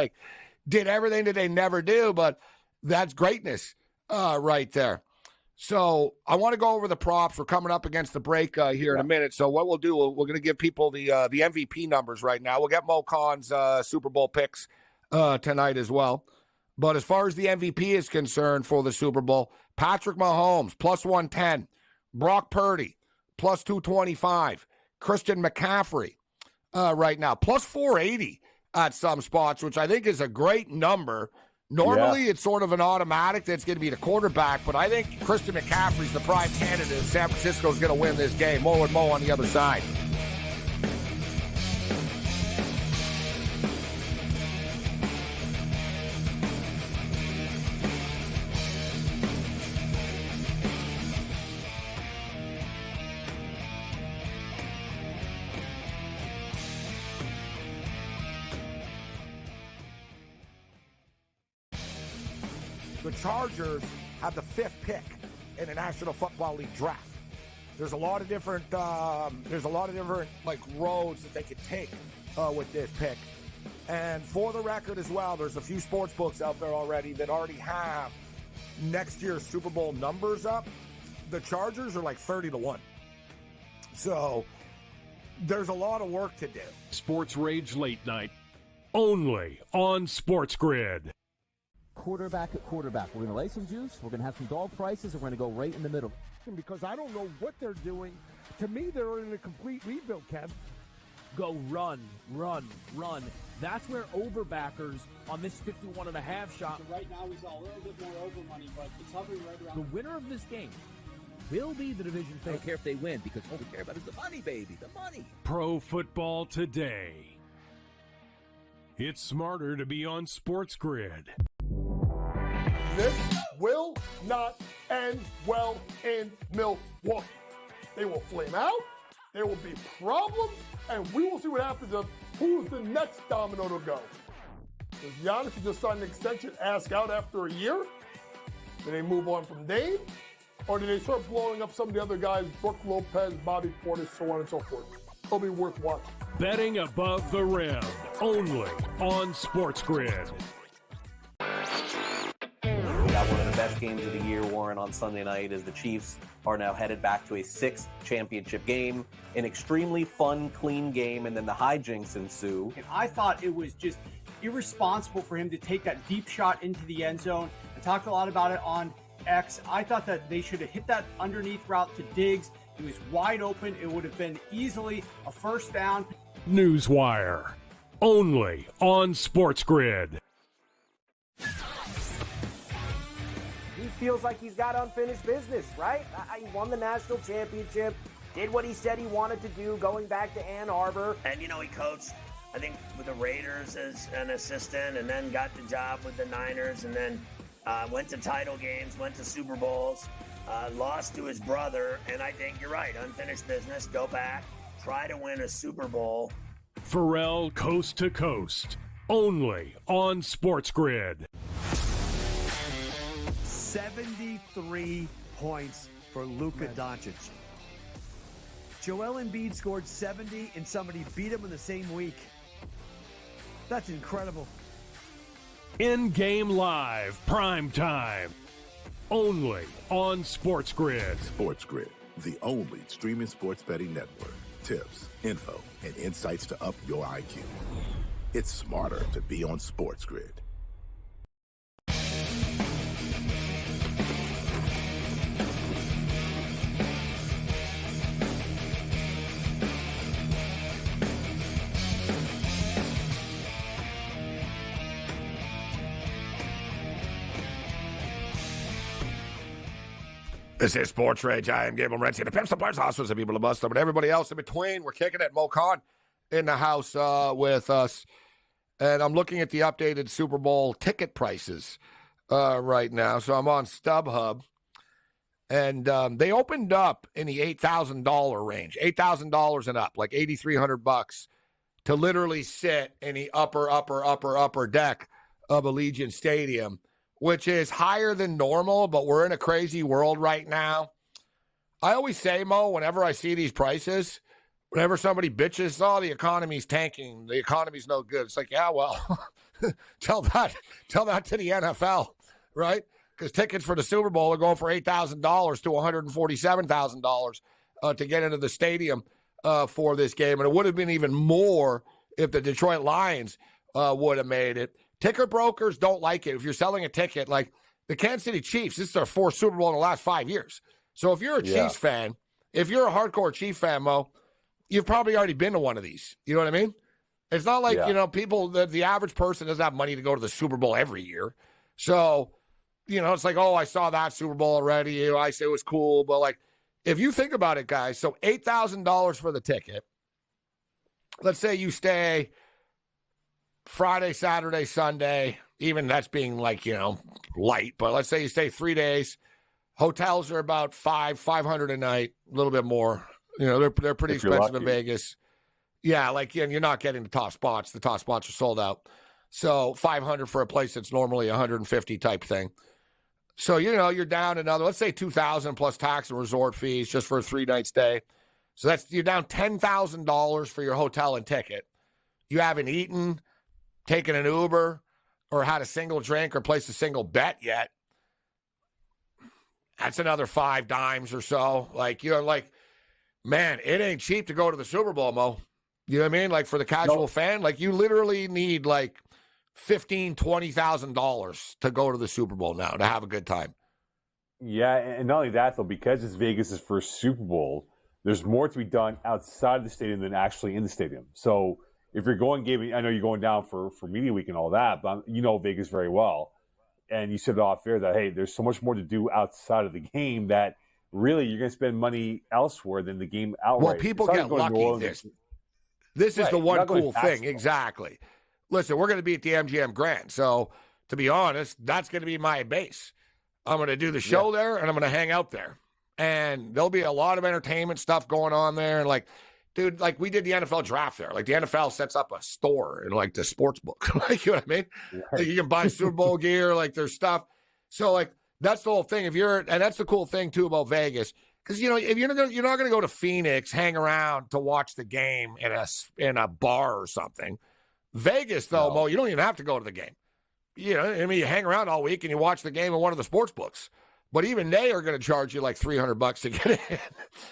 Speaker 1: did everything that they never do, but that's greatness. Right there. So I want to go over the props. We're coming up against the break here in a minute. So what we'll do, we're going to give people the MVP numbers right now. We'll get Mo Khan's Super Bowl picks tonight as well. But as far as the MVP is concerned for the Super Bowl, Patrick Mahomes, plus 110. Brock Purdy, plus 225. Christian McCaffrey right now, plus 480 at some spots, which I think is a great number. Normally, it's sort of an automatic that's going to be the quarterback, but I think Christian McCaffrey's the prime candidate. San Francisco's going to win this game. Mo and Mo on the other side. The Chargers have the 5th pick in the National Football League draft. There's a lot of different roads that they could take with this pick. And for the record as well, there's a few sports books out there already that already have next year's Super Bowl numbers up. The Chargers are 30-1. So there's a lot of work to do.
Speaker 2: SportsRage Late Night, only on SportsGrid.
Speaker 3: Quarterback at quarterback. We're going to lay some juice. We're going to have some dog prices, and we're going to go right in the middle.
Speaker 5: Because I don't know what they're doing. To me, they're in a complete rebuild, Kev. Go run. That's where overbackers on this 51.5 shot.
Speaker 6: So right now, we saw a little bit more over money, but it's hovering right around.
Speaker 3: The winner of this game will be the division favorite. I don't care if they win, because all we care about is the money, baby. The money.
Speaker 2: Pro Football Today. It's smarter to be on SportsGrid.
Speaker 4: This will not end well in Milwaukee. They will flame out. There will be problems, and we will see what happens of who's the next domino to go. Does Giannis just sign an extension, ask out after a year? Do they move on from Dame? Or do they start blowing up some of the other guys, Brook Lopez, Bobby Portis, so on and so forth? It'll be worth watching.
Speaker 2: Betting above the rim, only on SportsGrid.
Speaker 7: We got one of the best games of the year, Warren, on Sunday night as the Chiefs are now headed back to a 6th championship game. An extremely fun, clean game, and then the hijinks ensue.
Speaker 6: And I thought it was just irresponsible for him to take that deep shot into the end zone. I talked a lot about it on X. I thought that they should have hit that underneath route to Diggs. He was wide open. It would have been easily a first down.
Speaker 2: Newswire, only on SportsGrid.
Speaker 8: He feels like he's got unfinished business, right? He won the national championship, did what he said he wanted to do, going back to Ann Arbor.
Speaker 9: And, he coached, I think, with the Raiders as an assistant, and then got the job with the Niners, and then went to title games, went to Super Bowls, lost to his brother, and I think you're right, unfinished business, go back, try to win a Super Bowl.
Speaker 2: Pharrell Coast to Coast, only on SportsGrid.
Speaker 10: 73 points for Luka Doncic. Joel Embiid scored 70 and somebody beat him in the same week. That's incredible.
Speaker 2: In-game live, prime time, only on SportsGrid.
Speaker 11: SportsGrid, the only streaming sports betting network. Tips, info, and insights to up your IQ. It's smarter to be on SportsGrid.
Speaker 1: This is Sports Rage. I am Gabriel Morency. The pimps, the bars, hustlers, the people, the bust, but everybody else in between. We're kicking it. Mo Khan in the house with us. And I'm looking at the updated Super Bowl ticket prices right now. So I'm on StubHub. And they opened up in the $8,000 range, $8,000 and up, like $8,300 to literally sit in the upper deck of Allegiant Stadium, which is higher than normal, but we're in a crazy world right now. I always say, Mo, whenever I see these prices, whenever somebody bitches, oh, the economy's tanking, the economy's no good. It's like, yeah, well, tell that to the NFL, right? Because tickets for the Super Bowl are going for $8,000 to $147,000 to get into the stadium for this game. And it would have been even more if the Detroit Lions would have made it. Ticket brokers don't like it. If you're selling a ticket, like the Kansas City Chiefs, this is their fourth Super Bowl in the last 5 years. So if you're a Chiefs fan, if you're a hardcore Chiefs fan, Mo, you've probably already been to one of these. You know what I mean? It's not like, people, the average person doesn't have money to go to the Super Bowl every year. So, it's like, oh, I saw that Super Bowl already. I say it was cool. But, like, if you think about it, guys, so $8,000 for the ticket. Let's say you stay Friday, Saturday, Sunday, even that's being like, light. But let's say you stay 3 days. Hotels are about $500 a night, a little bit more. They're pretty expensive in Vegas. Yeah, like, you're not getting the top spots. The top spots are sold out. So $500 for a place that's normally $150 type thing. So, you're down another, let's say $2,000 plus tax and resort fees just for a 3-night stay. So you're down $10,000 for your hotel and ticket. You haven't eaten, taken an Uber, or had a single drink or placed a single bet yet. That's another $5 or so. Like, man, it ain't cheap to go to the Super Bowl, Mo. You know what I mean? Like, for the casual fan, like, you literally need, like, $15,000, $20,000 to go to the Super Bowl now to have a good time.
Speaker 12: Yeah, and not only that, though, because it's Vegas' first Super Bowl, there's more to be done outside of the stadium than actually in the stadium. So if you're going, I know you're going down for Media Week and all that, but Vegas very well. And you said off air that, hey, there's so much more to do outside of the game that really you're going to spend money elsewhere than the game outright.
Speaker 1: Well, people get lucky. This is the one cool thing. Exactly. Listen, we're going to be at the MGM Grand. So, to be honest, that's going to be my base. I'm going to do the show there, and I'm going to hang out there. And there'll be a lot of entertainment stuff going on there. And, like, dude, like, we did the NFL draft there. Like, the NFL sets up a store in, like, the sports book. Like, you know what I mean? Right. Like, you can buy Super Bowl gear. Like, there's stuff. So, like, that's the whole thing. And that's the cool thing, too, about Vegas. Because, if you're not going to go to Phoenix, hang around to watch the game in a bar or something. Vegas, though, Mo, you don't even have to go to the game. You hang around all week and you watch the game in one of the sports books. But even they are going to charge you like $300 to get in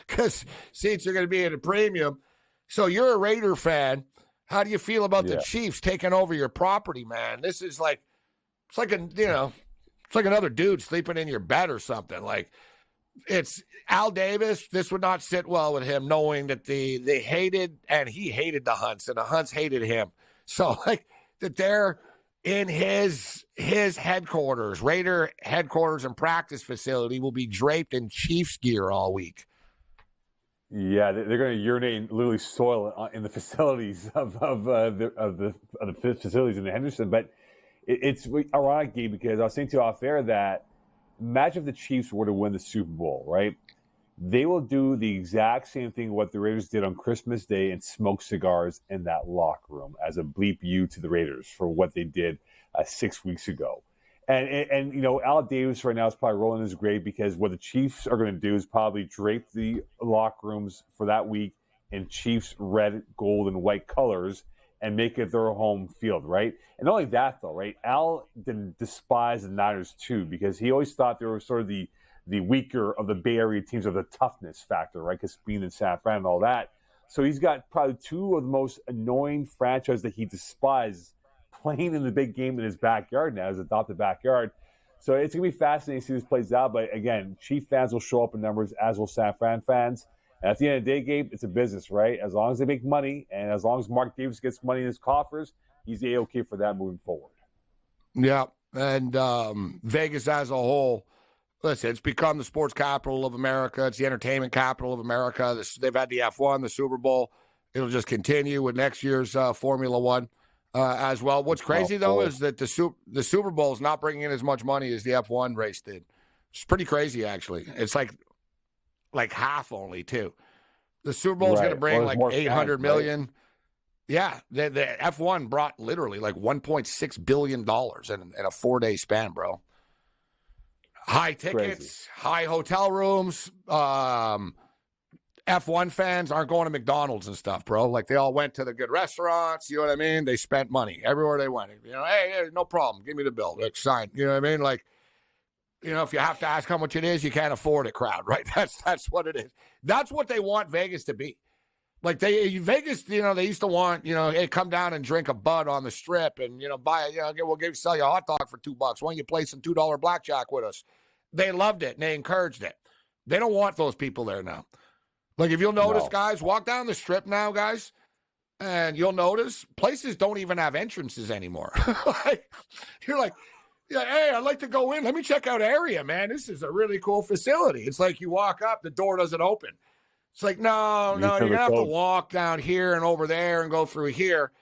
Speaker 1: because seats are going to be at a premium. So you're a Raider fan. How do you feel about the Chiefs taking over your property, man? This is like, it's like another dude sleeping in your bed or something. Like, it's Al Davis. This would not sit well with him, knowing that they hated, and he hated the Hunts, and the Hunts hated him. So, like, that they're in his headquarters, Raider headquarters and practice facility will be draped in Chiefs gear all week.
Speaker 12: Yeah, they're going to urinate and literally soil in the facilities of the facilities in the Henderson. But it's ironic, Gabe, because I was saying to you off air that imagine if the Chiefs were to win the Super Bowl, right? They will do the exact same thing what the Raiders did on Christmas Day and smoke cigars in that locker room as a bleep you to the Raiders for what they did 6 weeks ago. And Al Davis right now is probably rolling his grave because what the Chiefs are going to do is probably drape the locker rooms for that week in Chiefs red, gold, and white colors and make it their home field, right? And not only that, though, right? Al didn't despise the Niners, too, because he always thought they were sort of the weaker of the Bay Area teams of the toughness factor, right? Because being in San Fran and all that. So he's got probably two of the most annoying franchises that he despises playing in the big game in his backyard now, his adopted backyard. So it's going to be fascinating to see this plays out. But again, Chief fans will show up in numbers, as will San Fran fans. And at the end of the day, Gabe, it's a business, right? As long as they make money and as long as Mark Davis gets money in his coffers, he's A-OK for that moving forward.
Speaker 1: Yeah, and Vegas as a whole, Listen, it's become the sports capital of America. It's the entertainment capital of America. They've had the F1, the Super Bowl. It'll just continue with next year's Formula One as well. What's crazy, though, is that the Super Bowl is not bringing in as much money as the F1 race did. It's pretty crazy, actually. It's like half only, too. The Super Bowl is going to bring like 800 million. Right? Yeah, the F1 brought literally like $1.6 billion in a 4-day span, bro. High tickets, high hotel rooms. F1 fans aren't going to McDonald's and stuff, bro. Like, they all went to the good restaurants. You know what I mean? They spent money everywhere they went. You know, hey, no problem. Give me the bill. Like, sign. You know what I mean? Like, you know, if you have to ask how much it is, you can't afford it, crowd, right? That's what it is. That's what they want Vegas to be. Like, Vegas, you know, they used to want, you know, hey, come down and drink a Bud on the Strip and, you know, we'll sell you a hot dog for $2. Why don't you play some $2 blackjack with us? They loved it and they encouraged it. They don't want those people there now. Like, if you'll notice, guys, walk down the Strip now, guys, and you'll notice places don't even have entrances anymore. You're like, yeah, hey, I'd like to go in. Let me check out area, man. This is a really cool facility. It's like you walk up, the door doesn't open. It's like, no, you're going to have to walk down here and over there and go through here.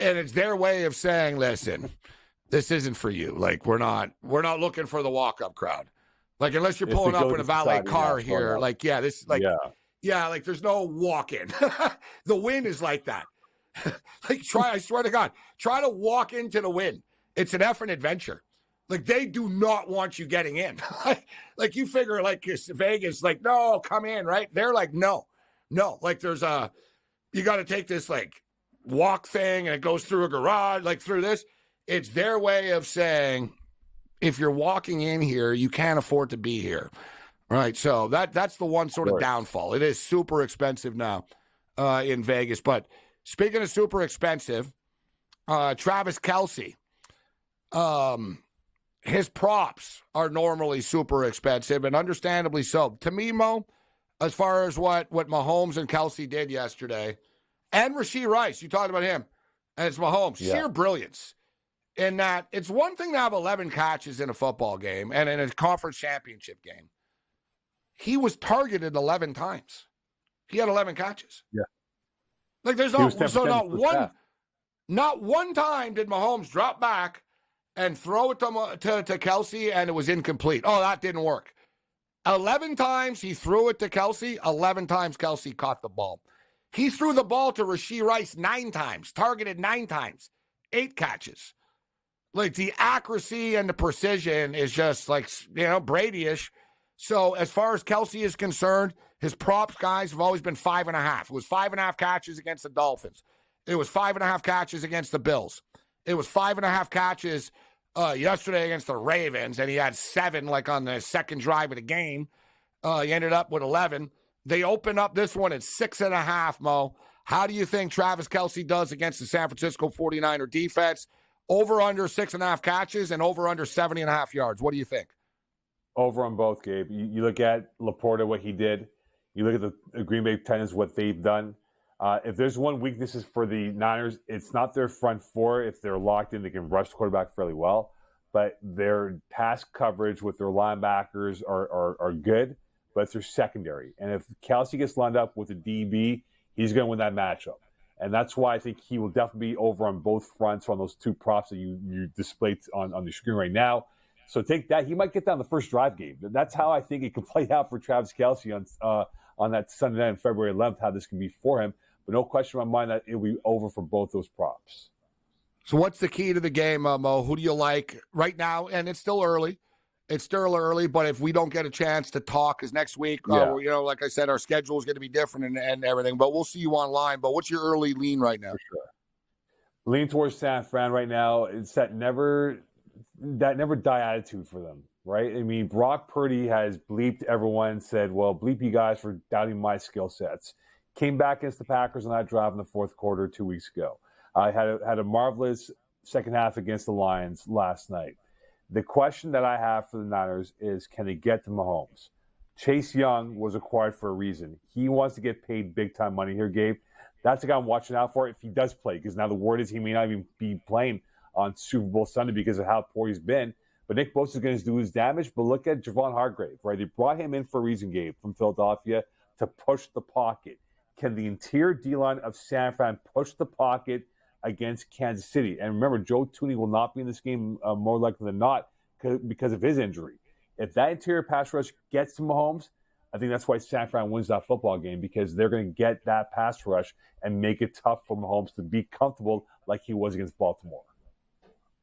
Speaker 1: And it's their way of saying, listen, this isn't for you. Like, we're not looking for the walk-up crowd. Like, unless you're pulling up in a valet car here, like, yeah, this, like, yeah, like, there's no walk-in. The Wynn is like that. Like, I swear to God, try to walk into the Wynn. It's an effing adventure. Like, they do not want you getting in. Like, you figure, like, Vegas, like, no, come in, right? They're like, no. Like, there's you got to take this, like, walk thing, and it goes through a garage, like, through this. It's their way of saying, if you're walking in here, you can't afford to be here, right? So that's the one sort of downfall. It is super expensive now in Vegas. But speaking of super expensive, Travis Kelce, his props are normally super expensive, and understandably so. To me, Mo, as far as what Mahomes and Kelce did yesterday, and Rashee Rice, you talked about him, and it's Mahomes, sheer brilliance. In that it's one thing to have 11 catches in a football game and in a conference championship game. He was targeted 11 times. He had 11 catches.
Speaker 12: Yeah.
Speaker 1: Like, there's not one time did Mahomes drop back and throw it to Kelce and it was incomplete. Oh, that didn't work. 11 times he threw it to Kelce. 11 times Kelce caught the ball. He threw the ball to Rashee Rice 9 times, targeted 9 times, 8 catches. Like, the accuracy and the precision is just, like, you know, Brady-ish. So as far as Kelce is concerned, his props, guys, have always been 5.5. It was 5.5 catches against the Dolphins. It was 5.5 catches against the Bills. It was 5.5 catches yesterday against the Ravens, and he had 7, like, on the second drive of the game. He ended up with 11. They opened up this one at 6.5, Mo. How do you think Travis Kelce does against the San Francisco 49er defense? Over under 6.5 catches and over under 70.5 yards. What do you think?
Speaker 12: Over on both, Gabe. You look at Laporta, what he did. You look at the Green Bay Titans, what they've done. If there's one weakness for the Niners, it's not their front four. If they're locked in, they can rush the quarterback fairly well. But their pass coverage with their linebackers are good, but it's their secondary. And if Kelce gets lined up with a DB, he's going to win that matchup. And that's why I think he will definitely be over on both fronts on those 2 props that you displayed on the screen right now. So take that. He might get down the first drive game. That's how I think it can play out for Travis Kelce on that Sunday night on February 11th, how this can be for him. But no question in my mind that it'll be over for both those props.
Speaker 1: So what's the key to the game, Mo? Who do you like right now? And it's still early. It's still early, but if we don't get a chance to talk, because next week, you know, like I said, our schedule is going to be different and everything, but we'll see you online. But what's your early lean right now?
Speaker 12: For sure. Lean towards San Fran right now. It's that never die attitude for them, right? I mean, Brock Purdy has bleeped everyone, said, well, bleep you guys for doubting my skill sets. Came back against the Packers on that drive in the fourth quarter 2 weeks ago. I had a marvelous second half against the Lions last night. The question that I have for the Niners is, can they get to Mahomes? Chase Young was acquired for a reason. He wants to get paid big-time money here, Gabe. That's the guy I'm watching out for if he does play, because now the word is he may not even be playing on Super Bowl Sunday because of how poor he's been. But But Nick Bosa is going to do his damage. But look at Javon Hargrave, right? They brought him in for a reason, Gabe, from Philadelphia to push the pocket. Can the interior D-line of San Fran push the pocket against Kansas City? And remember, Joe Thuney will not be in this game more likely than not because of his injury. If that interior pass rush gets to Mahomes, I think that's why San Fran wins that football game, because they're going to get that pass rush and make it tough for Mahomes to be comfortable like he was against Baltimore.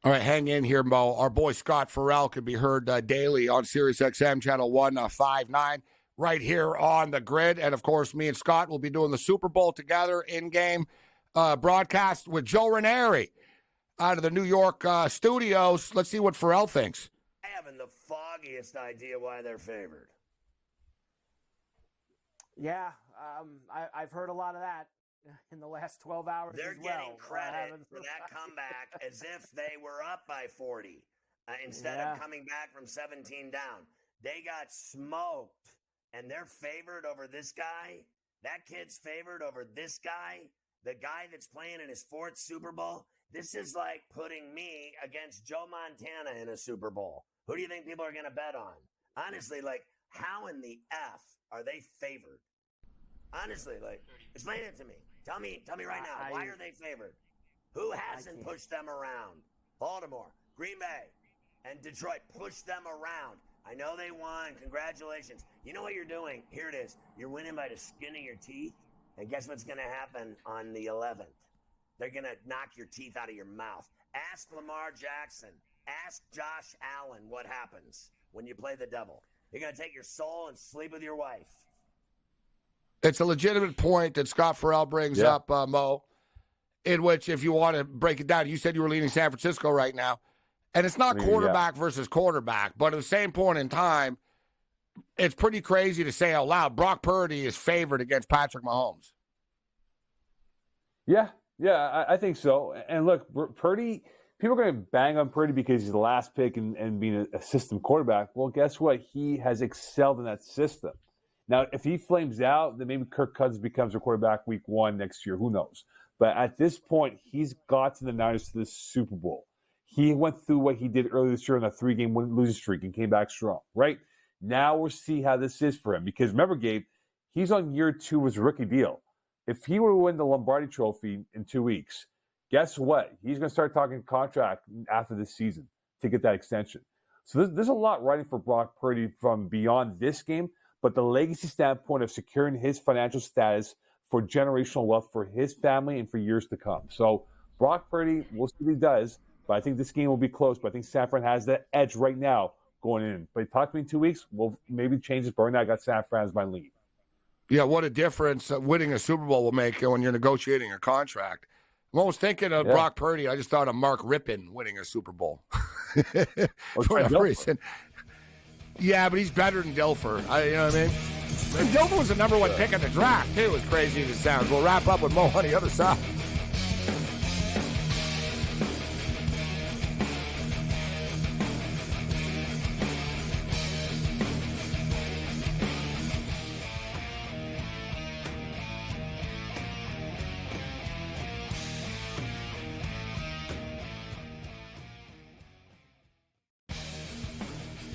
Speaker 1: All right, hang in here, Mo. Our boy Scott Farrell could be heard daily on SiriusXM Channel 159 right here on the grid. And, of course, me and Scott will be doing the Super Bowl together in-game broadcast with Joe Ranieri out of the New York studios. Let's see what Farrell thinks.
Speaker 9: I haven't the foggiest idea why they're favored.
Speaker 8: Yeah, I've heard a lot of that in the last 12 hours
Speaker 9: They're
Speaker 8: as well.
Speaker 9: getting credit for that comeback as if they were up by 40 instead of coming back from 17 down. They got smoked, and they're favored over this guy. That kid's favored over this guy, the guy that's playing in his 4th Super Bowl. This is like putting me against Joe Montana in a Super Bowl. Who do you think people are going to bet on? Honestly, like, how in the F are they favored? Honestly, like, explain it to me. Tell me right now. Why are they favored? Who hasn't pushed them around? Baltimore, Green Bay, and Detroit pushed them around. I know they won. Congratulations. You know what you're doing? Here it is. You're winning by the skin of your teeth. And guess what's going to happen on the 11th? They're going to knock your teeth out of your mouth. Ask Lamar Jackson. Ask Josh Allen what happens when you play the devil. You're going to take your soul and sleep with your wife.
Speaker 1: It's a legitimate point that Scott Farrell brings up, Mo, in which, if you want to break it down, you said you were leaning San Francisco right now. And it's not quarterback versus quarterback, but at the same point in time, it's pretty crazy to say out loud, Brock Purdy is favored against Patrick Mahomes.
Speaker 12: Yeah, I think so. And look, Purdy, people are going to bang on Purdy because he's the last pick and being a system quarterback. Well, guess what? He has excelled in that system. Now, if he flames out, then maybe Kirk Cousins becomes a quarterback week 1 next year. Who knows? But at this point, he's got to the Niners to the Super Bowl. He went through what he did earlier this year on a 3-game losing streak and came back strong, right? Now we'll see how this is for him. Because remember, Gabe, he's on year 2 of his rookie deal. If he were to win the Lombardi Trophy in 2 weeks, guess what? He's going to start talking contract after this season to get that extension. So there's a lot riding for Brock Purdy from beyond this game, but the legacy standpoint of securing his financial status for generational wealth for his family and for years to come. So Brock Purdy, we'll see what he does, but I think this game will be close. But I think San Fran has that edge right now going in. But talk to me in 2 weeks, we'll maybe change this, but right now I got San Fran as my lead.
Speaker 1: Yeah, what a difference winning a Super Bowl will make when you're negotiating a contract. I'm almost thinking of Brock Purdy. I just thought of Mark Rippon winning a Super Bowl. For whatever reason. Yeah, but he's better than Dilfer. You know what I mean? And Dilfer was the number 1 pick in the draft, too, as crazy as it sounds. We'll wrap up with Mo on the other side.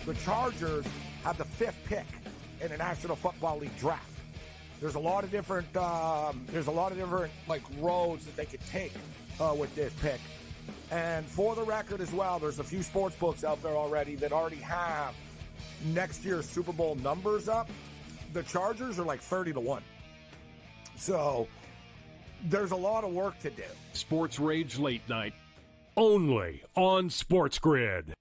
Speaker 1: The Chargers have the 5th pick in the National Football League draft. There's a lot of different like roads that they could take with this pick. And for the record as well, there's a few sports books out there already that already have next year's Super Bowl numbers up. The Chargers are like 30-1. So there's a lot of work to do.
Speaker 2: Sports Rage Late Night, only on SportsGrid.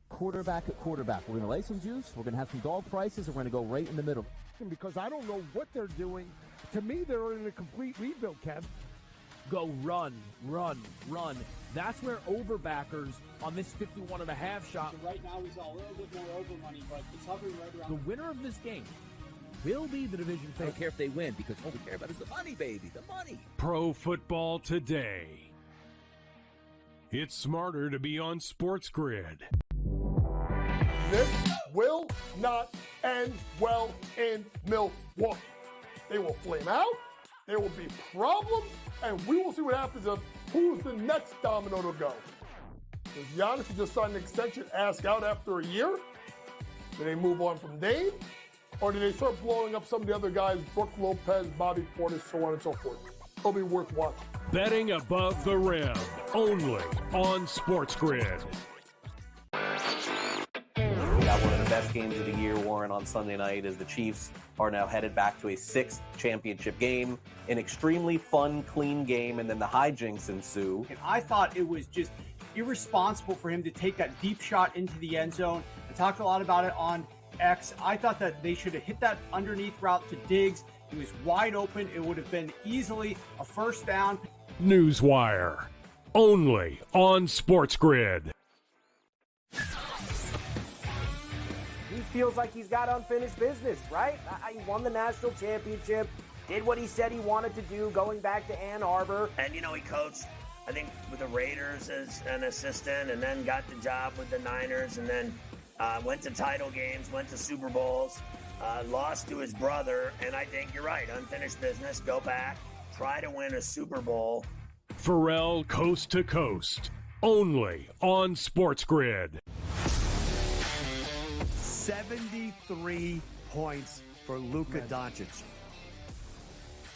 Speaker 3: Quarterback at quarterback. We're going to lay some juice. We're going to have some dog prices, and we're going to go right in the middle.
Speaker 5: Because I don't know what they're doing. To me, they're in a complete rebuild, Kev.
Speaker 3: Go run. That's where overbackers on this 51.5 shot.
Speaker 6: So right now, we saw a little bit more over money, but it's hovering right around.
Speaker 3: The winner of this game will be the division favorite. I don't care if they win, because all we care about is the money, baby. The money.
Speaker 2: Pro Football Today. It's smarter to be on SportsGrid.
Speaker 4: This will not end well in Milwaukee. They will flame out, there will be problems, and we will see what happens of who's the next domino to go. Does Giannis, who just signed an extension, ask out after a year? Do they move on from Dame? Or do they start blowing up some of the other guys, Brook Lopez, Bobby Portis, so on and so forth? It'll be worth watching.
Speaker 2: Betting above the rim, only on SportsGrid.
Speaker 7: We got one of the best games of the year, Warren, on Sunday night as the Chiefs are now headed back to a 6th championship game. An extremely fun, clean game, and then the hijinks ensue.
Speaker 6: And I thought it was just irresponsible for him to take that deep shot into the end zone. I talked a lot about it on X. I thought that they should have hit that underneath route to Diggs. He was wide open. It would have been easily a first down.
Speaker 2: Newswire, only on SportsGrid.
Speaker 8: He feels like he's got unfinished business, right? He won the national championship, did what he said he wanted to do going back to Ann Arbor.
Speaker 9: And, he coached, I think, with the Raiders as an assistant and then got the job with the Niners and then went to title games, went to Super Bowls, lost to his brother. And I think you're right, unfinished business, go back, try to win a Super Bowl.
Speaker 2: Pharrell Coast to Coast, only on SportsGrid.
Speaker 10: 73 points for Luka Doncic.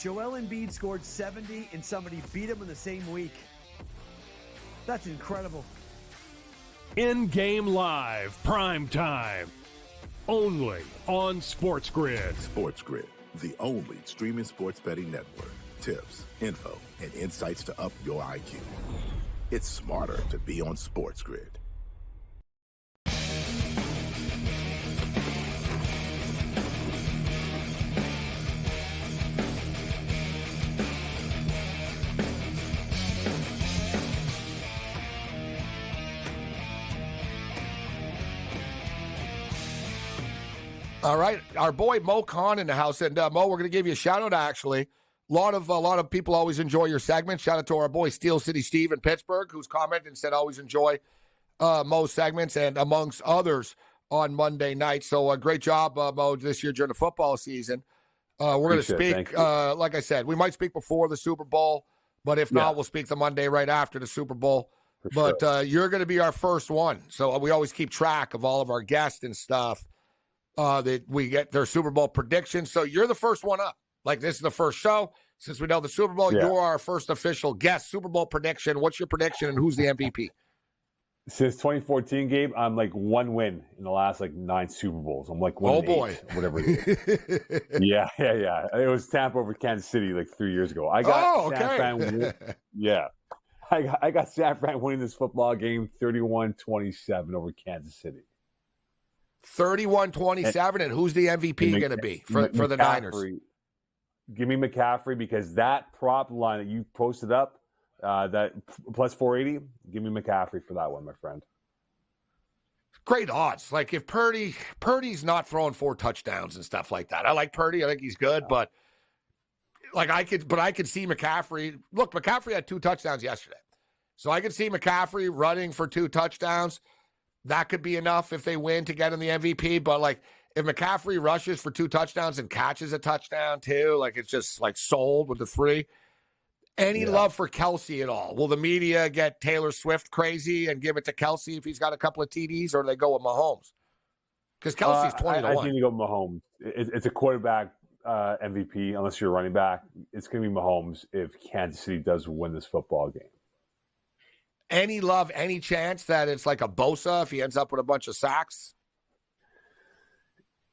Speaker 10: Joel Embiid scored 70 and somebody beat him in the same week. That's incredible.
Speaker 2: In-game live, prime time, only on SportsGrid.
Speaker 11: SportsGrid, the only streaming sports betting network. Tips, info, and insights to up your IQ. It's smarter to be on SportsGrid.
Speaker 1: All right, our boy Mo Khan in the house, and Mo, we're going to give you a shout out. Actually, a lot of people always enjoy your segment. Shout out to our boy Steel City Steve in Pittsburgh, who's commented and said always enjoy Mo's segments, and amongst others on Monday night. So great job, Mo, this year during the football season. We're going to speak, like I said, we might speak before the Super Bowl, but if not, we'll speak the Monday right after the Super Bowl. But you're going to be our first one, so we always keep track of all of our guests and stuff. That we get their Super Bowl predictions. So you're the first one up. Like, this is the first show. Since we know the Super Bowl, you're our first official guest. Super Bowl prediction. What's your prediction and who's the MVP?
Speaker 12: Since 2014, Gabe, I'm like 1 win in the last 9 Super Bowls. I'm like 1 8, whatever it is. yeah. It was Tampa over Kansas City 3 years ago. I got San Fran. I got San Fran winning this football game 31-27 over Kansas City.
Speaker 1: 31-27, and who's the MVP going to be for the Niners?
Speaker 12: Give me McCaffrey, because that prop line that you posted up, that plus 480, give me McCaffrey for that one, my friend.
Speaker 1: Great odds. Like, if Purdy's not throwing 4 touchdowns and stuff like that. I like Purdy. I think he's good, but I could see McCaffrey. Look, McCaffrey had 2 touchdowns yesterday. So I could see McCaffrey running for 2 touchdowns. That could be enough if they win to get him the MVP. But, if McCaffrey rushes for 2 touchdowns and catches a touchdown too, it's just, sold with the 3. Any love for Kelsey at all? Will the media get Taylor Swift crazy and give it to Kelsey if he's got a couple of TDs, or do they go with Mahomes? Because Kelsey's 20-1.
Speaker 12: I think you go with Mahomes. It's a quarterback MVP, unless you're a running back. It's going to be Mahomes if Kansas City does win this football game.
Speaker 1: Any love, any chance that it's like a Bosa if he ends up with a bunch of sacks?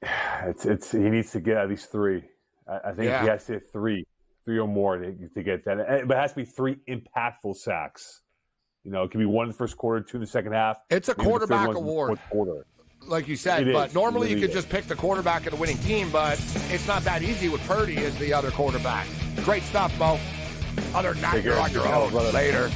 Speaker 12: He needs to get at least 3. I think he has to hit 3 or more to get that. But it has to be 3 impactful sacks. It could be 1 in the first quarter, 2 in the second half.
Speaker 1: It's a quarterback award, like you said. But normally you could just pick the quarterback of the winning team, but it's not that easy with Purdy as the other quarterback. Great stuff, Mo. Other than that, you're on your own. Later.